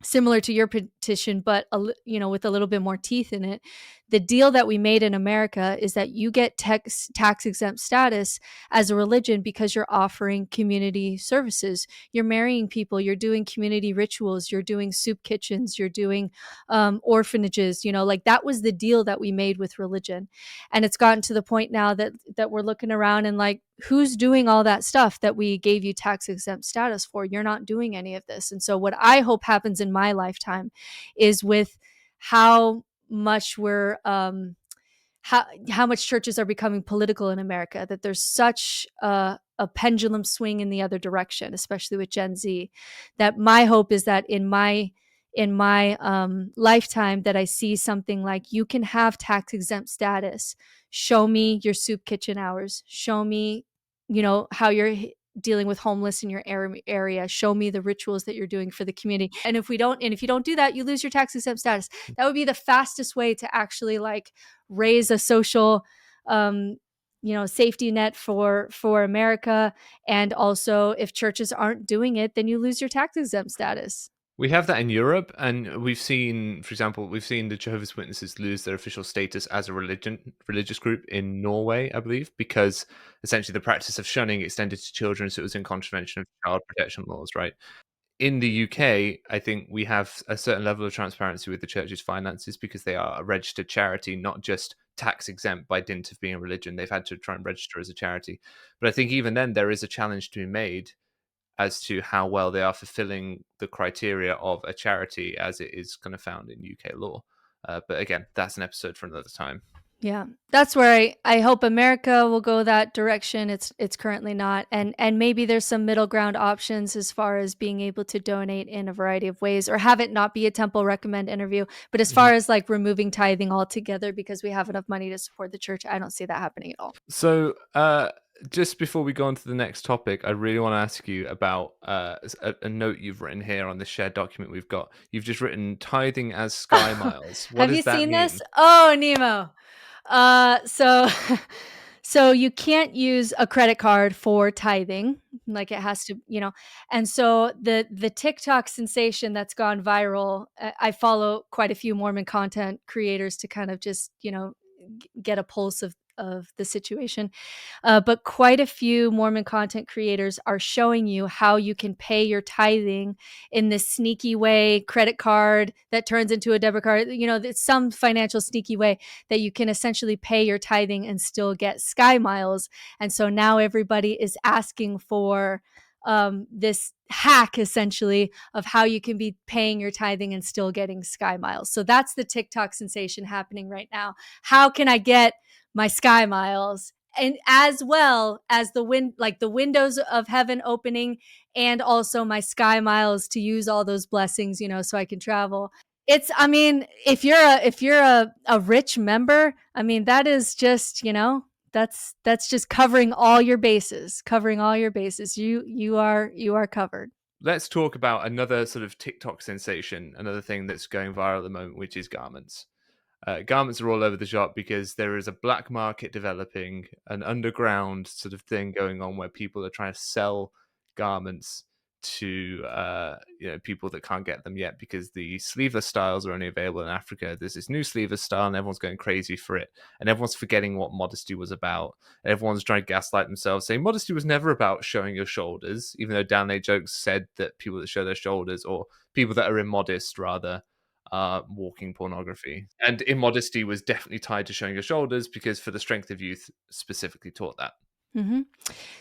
similar to your petition, but with a little bit more teeth in it. The deal that we made in America is that you get tax exempt status as a religion because you're offering community services. You're marrying people, you're doing community rituals, you're doing soup kitchens, you're doing orphanages. Like that was the deal that we made with religion. And it's gotten to the point now that we're looking around and like, who's doing all that stuff that we gave you tax exempt status for? You're not doing any of this. And so what I hope happens in my lifetime is, with how much we're how much churches are becoming political in America, that there's such a pendulum swing in the other direction, especially with Gen Z, that my hope is that in my lifetime that I see something like, you can have tax exempt status. Show me your soup kitchen hours. Show me, how you're dealing with homeless in your area. Show me the rituals that you're doing for the community. And if you don't do that, you lose your tax exempt status. That would be the fastest way to actually like raise a social, safety net for America. And also, if churches aren't doing it, then you lose your tax exempt status. We have that in Europe, and we've seen, for example, the Jehovah's Witnesses lose their official status as a religious group in Norway, I believe, because essentially the practice of shunning extended to children, so it was in contravention of child protection laws, right? In the UK, I think we have a certain level of transparency with the church's finances because they are a registered charity, not just tax exempt by dint of being a religion. They've had to try and register as a charity. But I think even then there is a challenge to be made as to how well they are fulfilling the criteria of a charity as it is kind of found in UK law. But again, that's an episode for another time. Yeah, that's where I hope America will go that direction. It's currently not. And maybe there's some middle ground options as far as being able to donate in a variety of ways, or have it not be a temple recommend interview. But as far as like removing tithing altogether because we have enough money to support the church, I don't see that happening at all. So just before we go on to the next topic, I really want to ask you about a note you've written here on the shared document we've got. You've just written tithing as sky miles. What Have does you that seen mean? this? Oh, Nemo. So So you can't use a credit card for tithing, like it has to, and so the TikTok sensation that's gone viral, I follow quite a few Mormon content creators to kind of just, get a pulse of the situation. But quite a few Mormon content creators are showing you how you can pay your tithing in this sneaky way, credit card that turns into a debit card. It's some financial sneaky way that you can essentially pay your tithing and still get sky miles. And so now everybody is asking for this hack essentially of how you can be paying your tithing and still getting sky miles. So that's the TikTok sensation happening right now. How can I get my sky miles, and as well as the windows of heaven opening, and also my sky miles to use all those blessings, so I can travel. I mean, if you're a rich member, I mean, that is just, that's just covering all your bases, you are covered. Let's talk about another sort of TikTok sensation, another thing that's going viral at the moment, which is garments. Garments are all over the shop because there is a black market developing, an underground sort of thing going on where people are trying to sell garments to people that can't get them yet because the sleeveless styles are only available in Africa. There's this new sleeveless style and everyone's going crazy for it, and everyone's forgetting what modesty was about. Everyone's trying to gaslight themselves, saying modesty was never about showing your shoulders, even though Dan Lay Jokes said that people that show their shoulders, or people that are immodest rather, walking pornography. And immodesty was definitely tied to showing your shoulders because For the Strength of Youth specifically taught that. hmm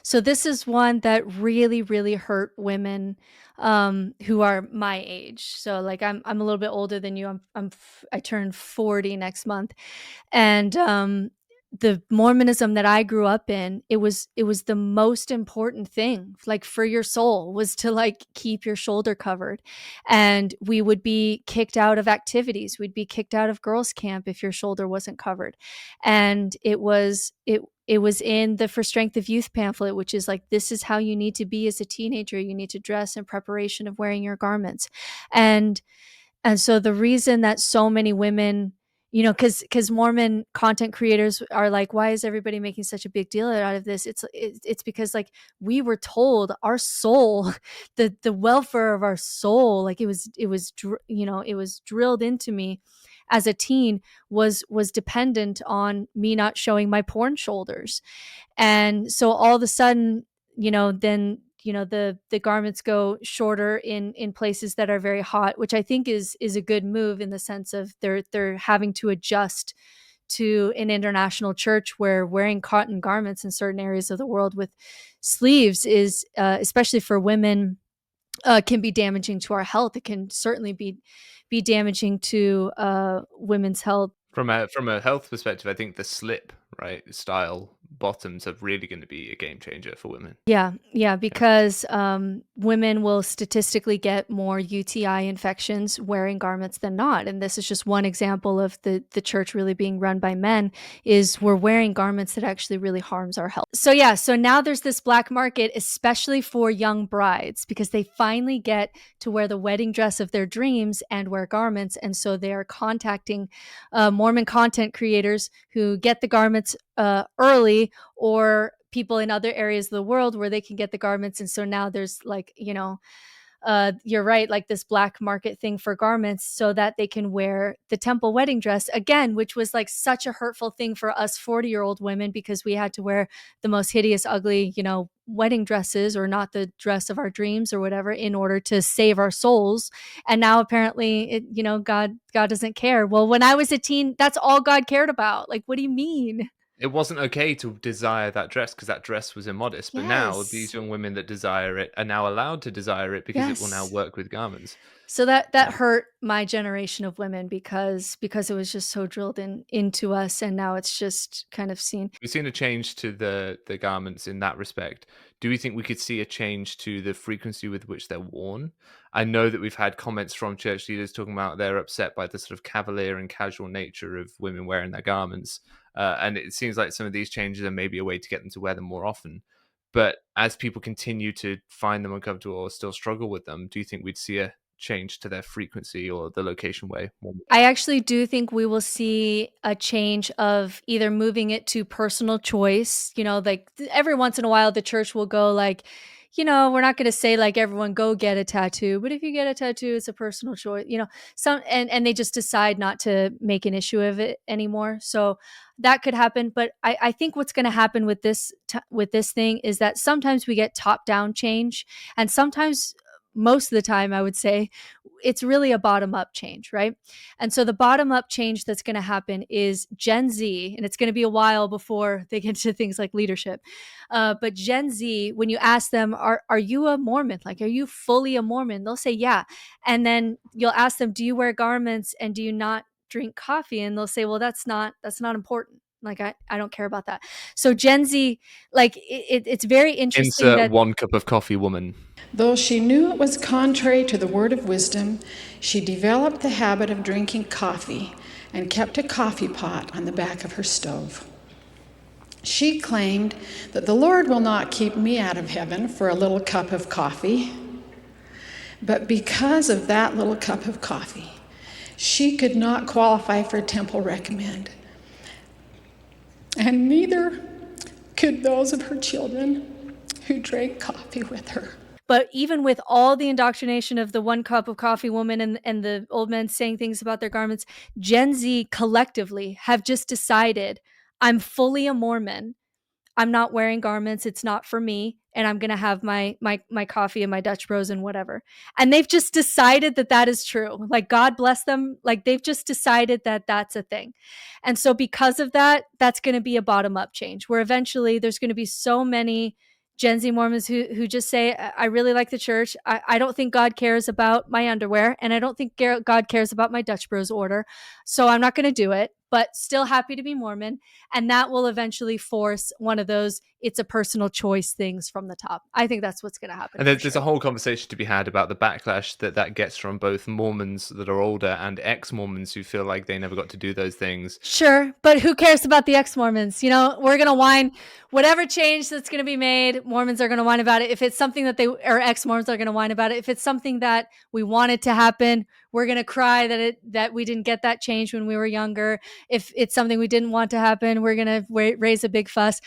So this is one that really, really hurt women who are my age. So like I'm a little bit older than you. I turn 40 next month, and the Mormonism that I grew up in, it was the most important thing, like for your soul, was to like keep your shoulder covered. And we would be kicked out of activities. We'd be kicked out of girls' camp if your shoulder wasn't covered. And it was in the For Strength of Youth pamphlet, which is like, this is how you need to be as a teenager. You need to dress in preparation of wearing your garments. And and so the reason that so many women, because Mormon content creators are like, why is everybody making such a big deal out of this? It's because like we were told our soul, the welfare of our soul, like it was drilled into me as a teen, was dependent on me not showing my porn shoulders. And so all of a sudden, then the garments go shorter in places that are very hot, which I think is a good move, in the sense of they're having to adjust to an international church where wearing cotton garments in certain areas of the world with sleeves is, especially for women, can be damaging to our health. It can certainly be damaging to women's health. From a health perspective, I think the slip right style bottoms are really going to be a game changer for women. Yeah, because women will statistically get more UTI infections wearing garments than not. And this is just one example of the church really being run by men, is we're wearing garments that actually really harms our health. So yeah, so now there's this black market, especially for young brides, because they finally get to wear the wedding dress of their dreams and wear garments. And so they are contacting Mormon content creators who get the garments early, or people in other areas of the world where they can get the garments. And so now there's like, you're right, like this black market thing for garments, so that they can wear the temple wedding dress again, which was like such a hurtful thing for us 40-year-old women, because we had to wear the most hideous, ugly, wedding dresses, or not the dress of our dreams or whatever, in order to save our souls. And now apparently God doesn't care. Well, when I was a teen, that's all God cared about. Like, what do you mean? It wasn't okay to desire that dress because that dress was immodest. But now these Yes. young women that desire it are now allowed to desire it because it will now Yes. work with garments. So that Yeah. hurt my generation of women, because it was just so drilled into us, and now it's just kind of seen. We've seen a change to the garments in that respect. Do we think we could see a change to the frequency with which they're worn? I know that we've had comments from church leaders talking about they're upset by the sort of cavalier and casual nature of women wearing their garments. And it seems like some of these changes are maybe a way to get them to wear them more often. But as people continue to find them uncomfortable or still struggle with them, do you think we'd see change to their frequency or the location where I actually do think we will see a change of either moving it to personal choice, like every once in a while the church will go like, we're not going to say like everyone go get a tattoo, but if you get a tattoo, it's a personal choice, some, and they just decide not to make an issue of it anymore. So that could happen. But I think what's going to happen with this thing is that sometimes we get top down change, and sometimes, most of the time, I would say it's really a bottom up change, right? And so the bottom up change that's going to happen is Gen Z, and it's going to be a while before they get to things like leadership. But Gen Z, when you ask them, are you a Mormon? Like, are you fully a Mormon? They'll say, yeah. And then you'll ask them, do you wear garments and do you not drink coffee? And they'll say, well, that's not important. Like, I don't care about that. So Gen Z, like, it's very interesting insert that 1 cup of coffee woman. Though she knew it was contrary to the word of wisdom, she developed the habit of drinking coffee and kept a coffee pot on the back of her stove. She claimed that the Lord will not keep me out of heaven for a little cup of coffee. But because of that little cup of coffee, she could not qualify for temple recommend. And neither could those of her children who drank coffee with her. But even with all the indoctrination of the 1 cup of coffee woman and the old men saying things about their garments, Gen Z collectively have just decided, I'm fully a Mormon. I'm not wearing garments. It's not for me. And I'm going to have my coffee and my Dutch Bros and whatever. And they've just decided that is true. Like, God bless them. Like, they've just decided that that's a thing. And so because of that, that's going to be a bottom up change where eventually there's going to be so many Gen Z Mormons who just say, I really like the church. I don't think God cares about my underwear, and I don't think God cares about my Dutch Bros order. So I'm not going to do it, but still happy to be Mormon. And that will eventually force one of those, it's a personal choice things from the top. I think that's what's going to happen. And there's a whole conversation to be had about the backlash that gets from both Mormons that are older and ex-Mormons who feel like they never got to do those things. Sure, but who cares about the ex-Mormons? We're going to whine. Whatever change that's going to be made, Mormons are going to whine about it. If it's something that or ex-Mormons are going to whine about it. If it's something that we wanted to happen, we're going to cry that we didn't get that change when we were younger. If it's something we didn't want to happen, we're going to raise a big fuss.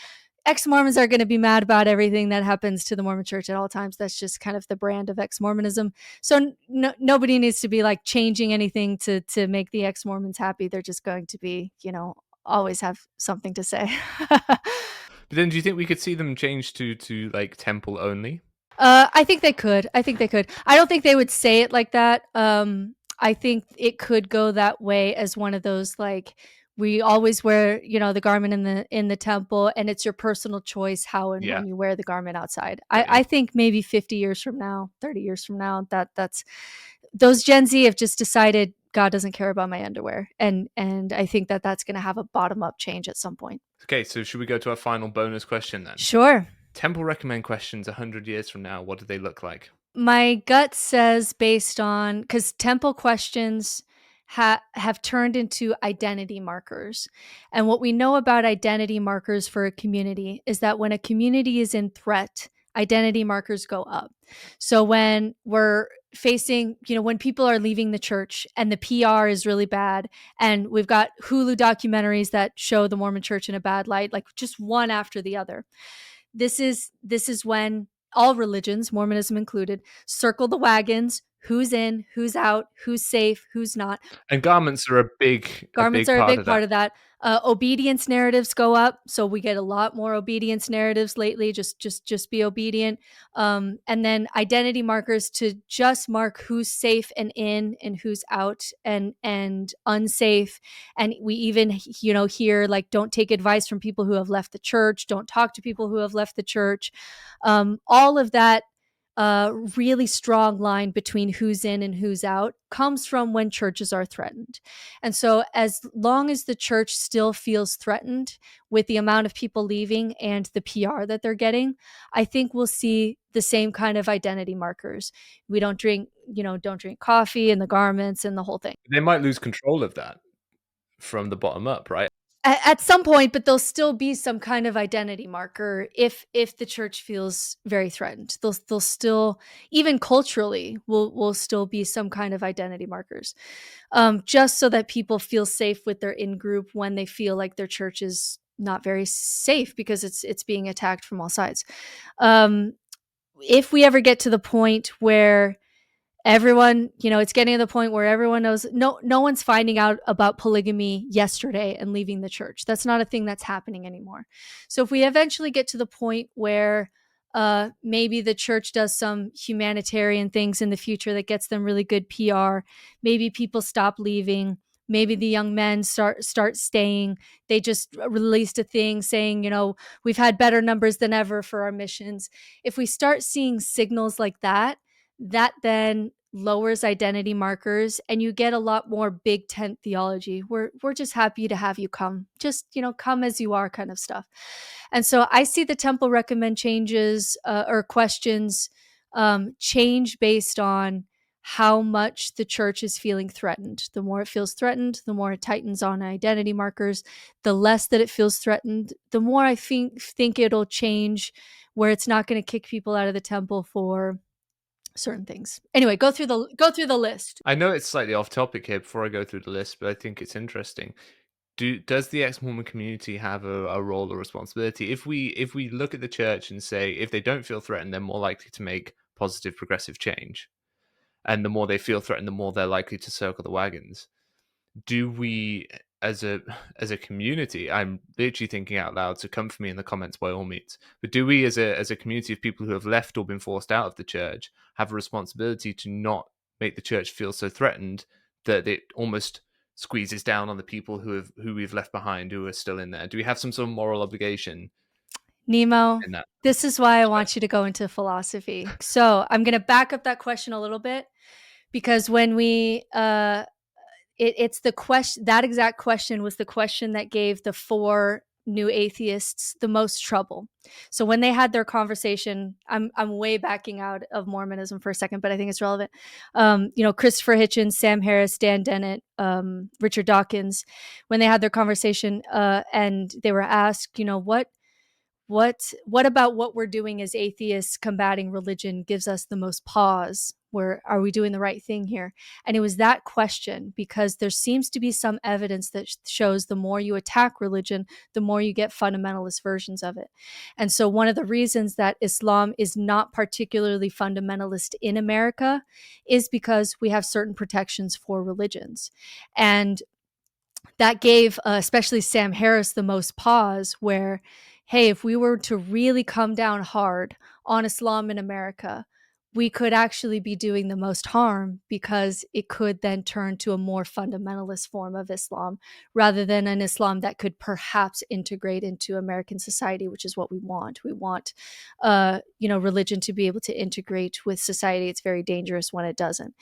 Ex-Mormons are going to be mad about everything that happens to the Mormon Church at all times. That's just kind of the brand of ex-Mormonism. So nobody needs to be like changing anything to make the ex-Mormons happy. They're just going to be, always have something to say. But then do you think we could see them change to like temple only? I think they could. I don't think they would say it like that. I think it could go that way as one of those, like, we always wear, the garment in the temple, and it's your personal choice how and when you wear the garment outside. I think maybe 50 years from now, 30 years from now, that's those Gen Z have just decided God doesn't care about my underwear. And I think that's going to have a bottom up change at some point. Okay, so should we go to our final bonus question then? Sure. Temple recommend questions 100 years from now. What do they look like? My gut says, based on, because temple questions have turned into identity markers. And what we know about identity markers for a community is that when a community is in threat, identity markers go up. So when we're facing, when people are leaving the church and the PR is really bad, and we've got Hulu documentaries that show the Mormon Church in a bad light, like just one after the other. This is when all religions, Mormonism included, circle the wagons. Who's in, who's out, who's safe, who's not. And garments are a big part of that. Obedience narratives go up, so we get a lot more obedience narratives lately. Just be obedient. And then identity markers to just mark who's safe and in, and who's out and unsafe. And we even hear like, don't take advice from people who have left the church. Don't talk to people who have left the church. All of that. Really strong line between who's in and who's out comes from when churches are threatened. And so as long as the church still feels threatened with the amount of people leaving and the PR that they're getting, I think we'll see the same kind of identity markers. We don't drink coffee and the garments and the whole thing. They might lose control of that from the bottom up, right? At some point, but there'll still be some kind of identity marker if the church feels very threatened. They'll still, even culturally, will still be some kind of identity markers, just so that people feel safe with their in-group when they feel like their church is not very safe because it's being attacked from all sides. If we ever get to the point where everyone, it's getting to the point where everyone knows, no one's finding out about polygamy yesterday and leaving the church. That's not a thing that's happening anymore. So if we eventually get to the point where maybe the church does some humanitarian things in the future that gets them really good PR, maybe people stop leaving, maybe the young men start staying. They just released a thing saying, we've had better numbers than ever for our missions. If we start seeing signals like that then lowers identity markers, and you get a lot more big tent theology. We're just happy to have you come. Just, come as you are kind of stuff. And so I see the temple recommend changes or questions change based on how much the church is feeling threatened. The more it feels threatened, the more it tightens on identity markers. The less that it feels threatened, the more I think it'll change, where it's not going to kick people out of the temple for certain things. Anyway, go through the list. I know it's slightly off topic here before I go through the list, but I think it's interesting. Does the ex-Mormon community have a role or responsibility? If we look at the church and say, if they don't feel threatened, they're more likely to make positive progressive change. And the more they feel threatened, the more they're likely to circle the wagons. Do we, as a community, I'm literally thinking out loud, so come for me in the comments by all means, but do we as a community of people who have left or been forced out of the church have a responsibility to not make the church feel so threatened that it almost squeezes down on the people who we've left behind, who are still in there? Do we have some sort of moral obligation? Nemo, In that? this is why I want you to go into philosophy. So I'm going to back up that question a little bit, because when we it's the question, that exact question was the question that gave the 4 new atheists the most trouble. So when they had their conversation, I'm way backing out of Mormonism for a second, but I think it's relevant. Christopher Hitchens, Sam Harris, Dan Dennett, Richard Dawkins, when they had their conversation and they were asked, what about what we're doing as atheists combating religion gives us the most pause? Where are we doing the right thing here? And it was that question, because there seems to be some evidence that shows the more you attack religion, the more you get fundamentalist versions of it. And so one of the reasons that Islam is not particularly fundamentalist in America is because we have certain protections for religions. And that gave especially Sam Harris the most pause, where, hey, if we were to really come down hard on Islam in America, we could actually be doing the most harm, because it could then turn to a more fundamentalist form of Islam rather than an Islam that could perhaps integrate into American society, which is what we want. We want, religion to be able to integrate with society. It's very dangerous when it doesn't.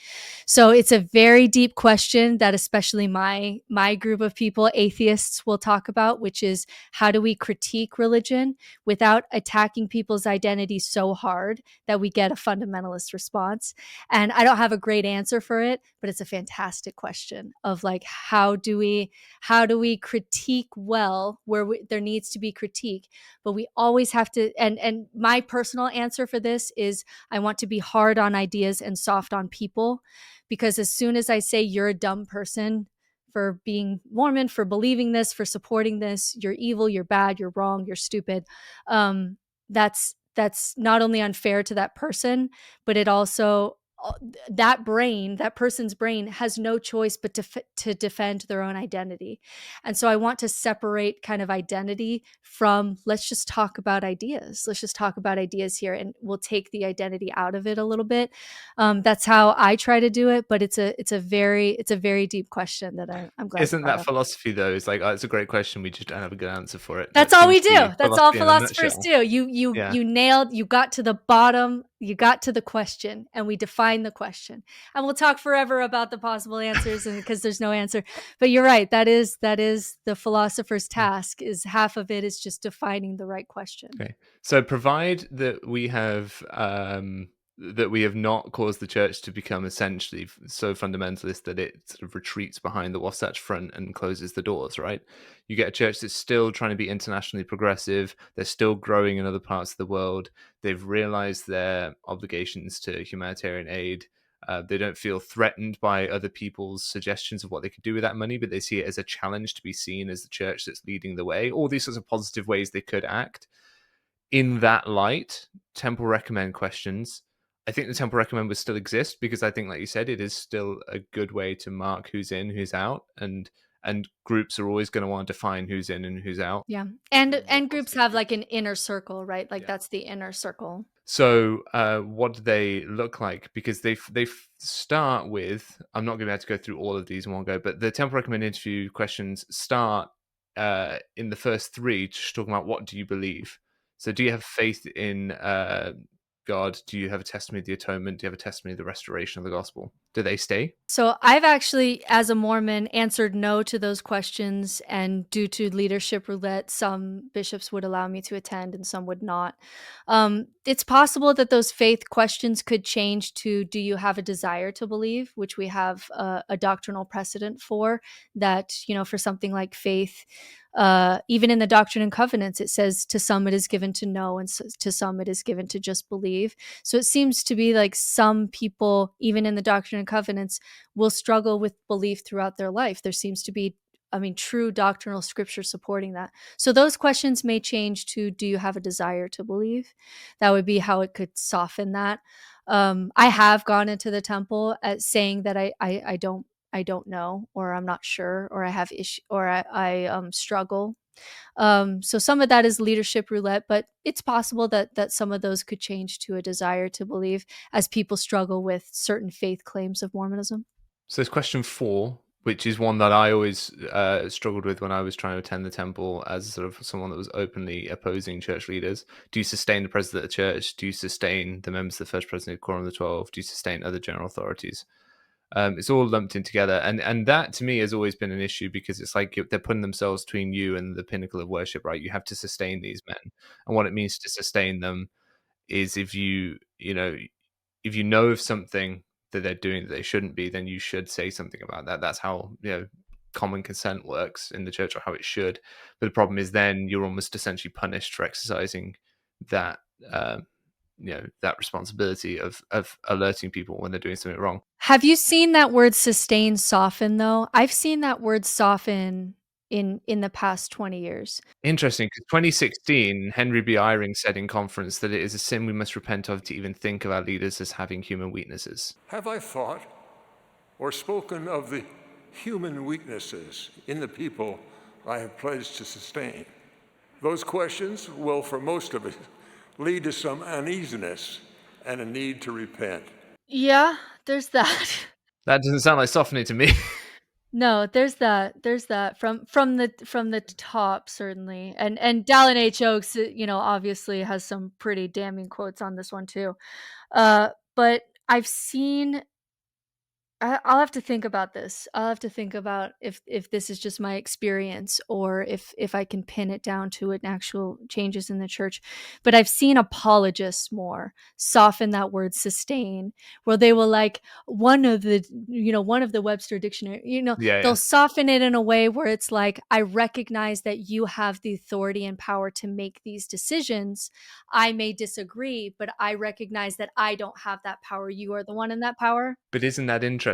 So it's a very deep question that especially my group of people, atheists, will talk about, which is, how do we critique religion without attacking people's identity so hard that we get a fundamentalist response? And I don't have a great answer for it, but it's a fantastic question of like, how do we critique well where there needs to be critique, but we always have to, and my personal answer for this is, I want to be hard on ideas and soft on people. Because as soon as I say you're a dumb person for being Mormon, for believing this, for supporting this, you're evil, you're bad, you're wrong, you're stupid, that's not only unfair to that person, but it also, that person's brain has no choice but to defend their own identity. And so I want to separate kind of identity from, let's just talk about ideas. Let's just talk about ideas here, and we'll take the identity out of it a little bit. That's how I try to do it, but it's a very deep question that I'm glad. Isn't that philosophy though? It's like, it's a great question. We just don't have a good answer for it. That's all we do. That's all philosophers do. You nailed, you got to the bottom, you got to the question, and we define the question. And we'll talk forever about the possible answers, and because there's no answer. But you're right. That is the philosopher's task. Is half of it is just defining the right question. Okay. So provide that we have that we have not caused the church to become essentially so fundamentalist that it sort of retreats behind the Wasatch Front and closes the doors, right? You get a church that's still trying to be internationally progressive. They're still growing in other parts of the world. They've realized their obligations to humanitarian aid. They don't feel threatened by other people's suggestions of what they could do with that money, but they see it as a challenge to be seen as the church that's leading the way. All these sorts of positive ways they could act. In that light, temple recommend questions. I think the temple recommend would still exist because I think, like you said, it is still a good way to mark who's in, who's out, and groups are always going to want to define who's in and who's out. Yeah. And groups have like an inner circle, right? Like that's the inner circle. So what do they look like? Because they start with, I'm not going to be able to go through all of these in one go, but the temple recommend interview questions start in the first three, just talking about what do you believe. So do you have faith in God? Do you have a testimony of the atonement? Do you have a testimony of the restoration of the gospel? Do they stay? So I've actually, as a Mormon, answered no to those questions, and due to leadership roulette, some bishops would allow me to attend and some would not. It's possible that those faith questions could change to, do you have a desire to believe, which we have a doctrinal precedent for, that, for something like faith, even in the Doctrine and Covenants, it says to some it is given to know, and to some it is given to just believe. So it seems to be like some people, even in the Doctrine and Covenants, will struggle with belief throughout their life. There seems to be, true doctrinal scripture supporting that. So those questions may change to, do you have a desire to believe? That would be how it could soften that. I have gone into the temple at saying that I don't know, or I'm not sure, or I have issue, or I struggle. So some of that is leadership roulette, but it's possible that some of those could change to a desire to believe as people struggle with certain faith claims of Mormonism. So there's question 4, which is one that I always struggled with when I was trying to attend the temple as sort of someone that was openly opposing church leaders. Do you sustain the president of the church? Do you sustain the members of the First Presidency Quorum of the 12? Do you sustain other general authorities? It's all lumped in together, and that to me has always been an issue, because it's like they're putting themselves between you and the pinnacle of worship, right? You have to sustain these men, and what it means to sustain them is if you know of something that they're doing that they shouldn't be, then you should say something about that. That's how common consent works in the church, or how it should. But the problem is then you're almost essentially punished for exercising that that responsibility of alerting people when they're doing something wrong. Have you seen that word sustain soften, though? I've seen that word soften in the past 20 years. Interesting, because 2016, Henry B. Eyring said in conference that it is a sin we must repent of to even think of our leaders as having human weaknesses. Have I thought or spoken of the human weaknesses in the people I have pledged to sustain? Those questions will, for most of us, lead to some uneasiness and a need to repent. Yeah, there's that. That doesn't sound like softening to me. No, there's that from the top, certainly. And Dallin H. Oaks, obviously has some pretty damning quotes on this one too. But I've seen, I'll have to think about this. I'll have to think about if this is just my experience, or if I can pin it down to an actual changes in the church. But I've seen apologists more soften that word sustain, where they will, like, one of the Webster dictionary, they'll soften it in a way where it's like, I recognize that you have the authority and power to make these decisions. I may disagree, but I recognize that I don't have that power. You are the one in that power. But isn't that interesting?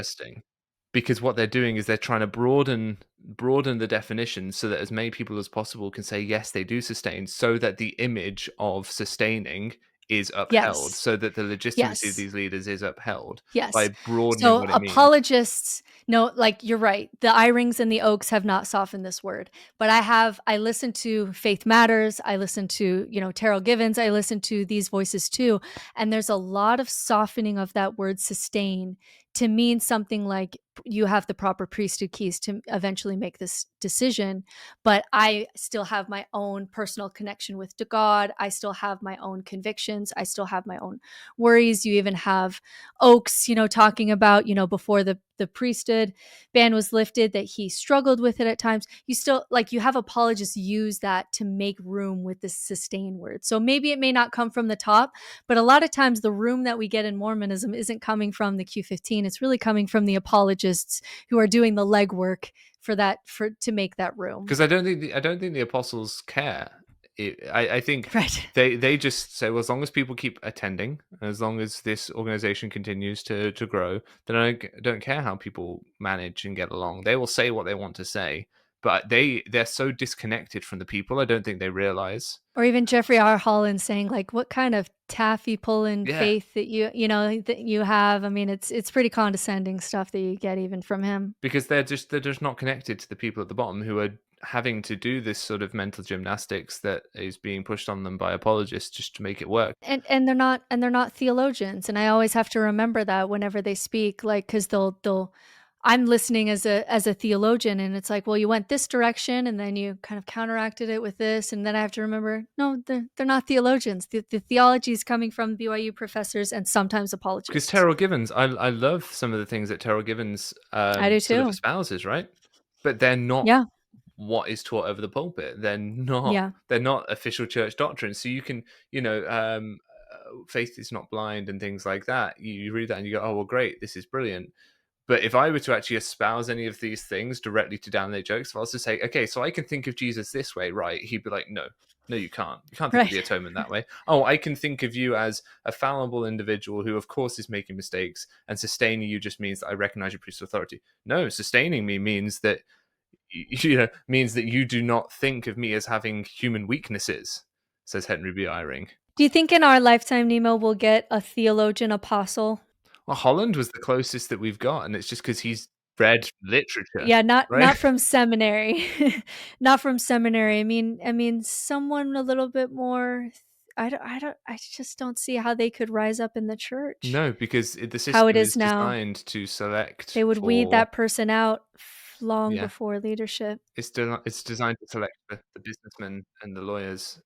Because what they're doing is they're trying to broaden the definition so that as many people as possible can say, yes, they do sustain, so that the image of sustaining is upheld, Yes. so that the legitimacy of Yes. these leaders is upheld Yes. by broadening So what it means. apologists, no, like, you're right. The Eyrings and the Oaks have not softened this word, but I listen to Faith Matters. I listen to, Terrell Givens. I listen to these voices too. And there's a lot of softening of that word sustain to mean something like, you have the proper priesthood keys to eventually make this decision, but I still have my own personal connection with God. I still have my own convictions. I still have my own worries. You even have Oaks, talking about, before the the priesthood ban was lifted, that he struggled with it at times. You still, like, you have apologists use that to make room with the sustain word. So maybe it may not come from the top, but a lot of times the room that we get in Mormonism isn't coming from the Q15. It's really coming from the apologists who are doing the legwork to make that room. Because I don't think the apostles care. I think Right. they just say, well, as long as people keep attending, as long as this organization continues to grow, then I don't care how people manage and get along. They will say what they want to say, but they're so disconnected from the people. I don't think they realize. Or even Jeffrey R. Holland saying, like, what kind of taffy pulling Yeah. faith that you have. I mean, it's pretty condescending stuff that you get even from him. Because they're just not connected to the people at the bottom who are having to do this sort of mental gymnastics that is being pushed on them by apologists just to make it work. And they're not theologians, and I always have to remember that whenever they speak, like, because they'll I'm listening as a theologian, and it's like, well, you went this direction, and then you kind of counteracted it with this, and then I have to remember, no, they're not theologians. The theology is coming from BYU professors and sometimes Because apologists. Terrell Givens, I love some of the things that Terrell Givens I do sort of too. espouses, right? But they're not Yeah, what is taught over the pulpit. They're not yeah. official church doctrine. So you can, faith is not blind and things like that. You read that and you go, oh well, great, this is brilliant. But if I were to actually espouse any of these things directly to download jokes, if I was to say, okay, so I can think of Jesus this way, right? He'd be like, no, you can't. You can't think of the Right. atonement that way. Oh, I can think of you as a fallible individual who, of course, is making mistakes, and sustaining you just means that I recognize your priesthood authority. No, sustaining me means that you do not think of me as having human weaknesses, says Henry B. Eyring. Do you think in our lifetime, Nemo, will get a theologian apostle? Well, Holland was the closest that we've got, and it's just because he's read literature, Yeah, not right? from seminary. Not from seminary. I mean, someone a little bit more. I just don't see how they could rise up in the church No, because the how it system is is now. designed to select They would weed for. that person out long Yeah, before leadership. it's designed to select the businessmen and the lawyers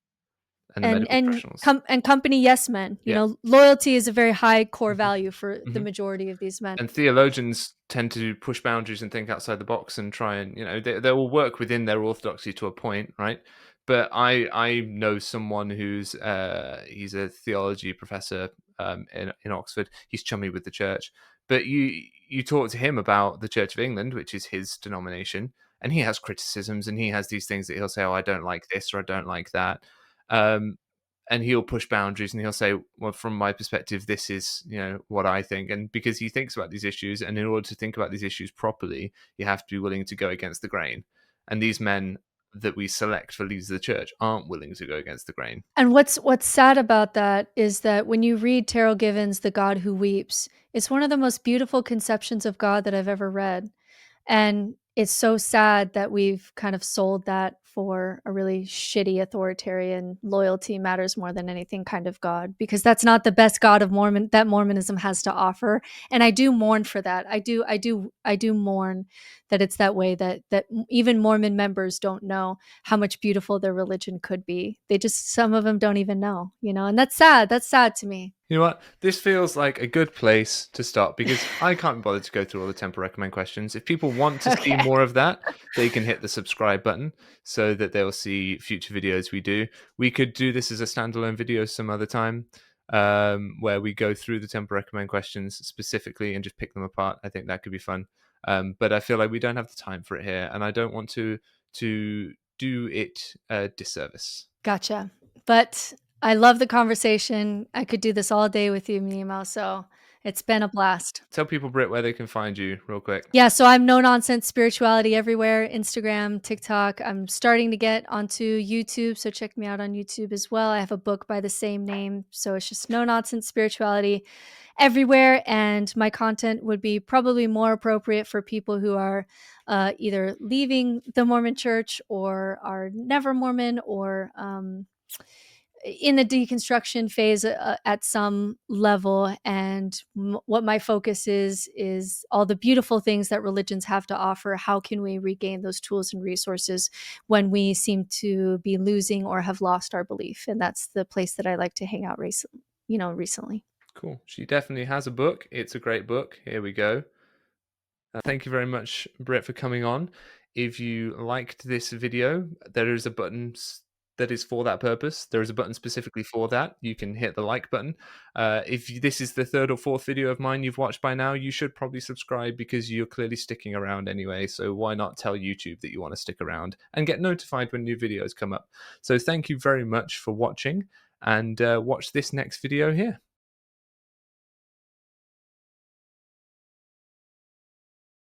and the And medical professionals. company yes men. Yeah. Loyalty is a very high core Mhm, value for the mhm. majority of these men. And theologians tend to push boundaries and think outside the box and try and they will work within their orthodoxy to a point, right? But I know someone who's he's a theology professor in Oxford. He's chummy with the church, but you talk to him about the Church of England, which is his denomination, and he has criticisms and he has these things that he'll say, oh, I don't like this or I don't like that. Um, and he'll push boundaries and he'll say, well, from my perspective, this is what I think. And because he thinks about these issues, and in order to think about these issues properly, you have to be willing to go against the grain. And these men that we select for leaders of the church aren't willing to go against the grain. And what's sad about that is that when you read Terrell Givens' The God Who Weeps, it's one of the most beautiful conceptions of God that I've ever read. And it's so sad that we've kind of sold that for a really shitty authoritarian loyalty matters more than anything kind of God, because that's not the best God of Mormonism has to offer. And I do mourn for that. I do mourn that it's that way, that even Mormon members don't know how much beautiful their religion could be. Some of them don't even know, and that's sad. That's sad to me. You know what? This feels like a good place to stop, because I can't be bothered to go through all the temple recommend questions. If people want to see Okay. more of that, they can hit the subscribe button so that they'll see future videos we do. We could do this as a standalone video some other time, where we go through the temple recommend questions specifically and just pick them apart. I think that could be fun. But I feel like we don't have the time for it here, and I don't want to do it a disservice. Gotcha. But I love the conversation. I could do this all day with you, Nemo. So it's been a blast. Tell people, Britt, where they can find you real quick. Yeah, so I'm No Nonsense Spirituality everywhere, Instagram, TikTok. I'm starting to get onto YouTube, so check me out on YouTube as well. I have a book by the same name, so it's just No Nonsense Spirituality everywhere. And my content would be probably more appropriate for people who are either leaving the Mormon Church or are never Mormon, or in the deconstruction phase at some level. And what my focus is all the beautiful things that religions have to offer. How can we regain those tools and resources when we seem to be losing or have lost our belief? And that's the place that I like to hang out recently. Cool. She definitely has a book. It's a great book. Here we go. Thank you very much, Britt, for coming on. If you liked this video, there is a button that is for that purpose. There is a button specifically for that. You can hit the like button. If this is the third or fourth video of mine you've watched by now, you should probably subscribe because you're clearly sticking around anyway. So why not tell YouTube that you want to stick around and get notified when new videos come up? So thank you very much for watching, and watch this next video here.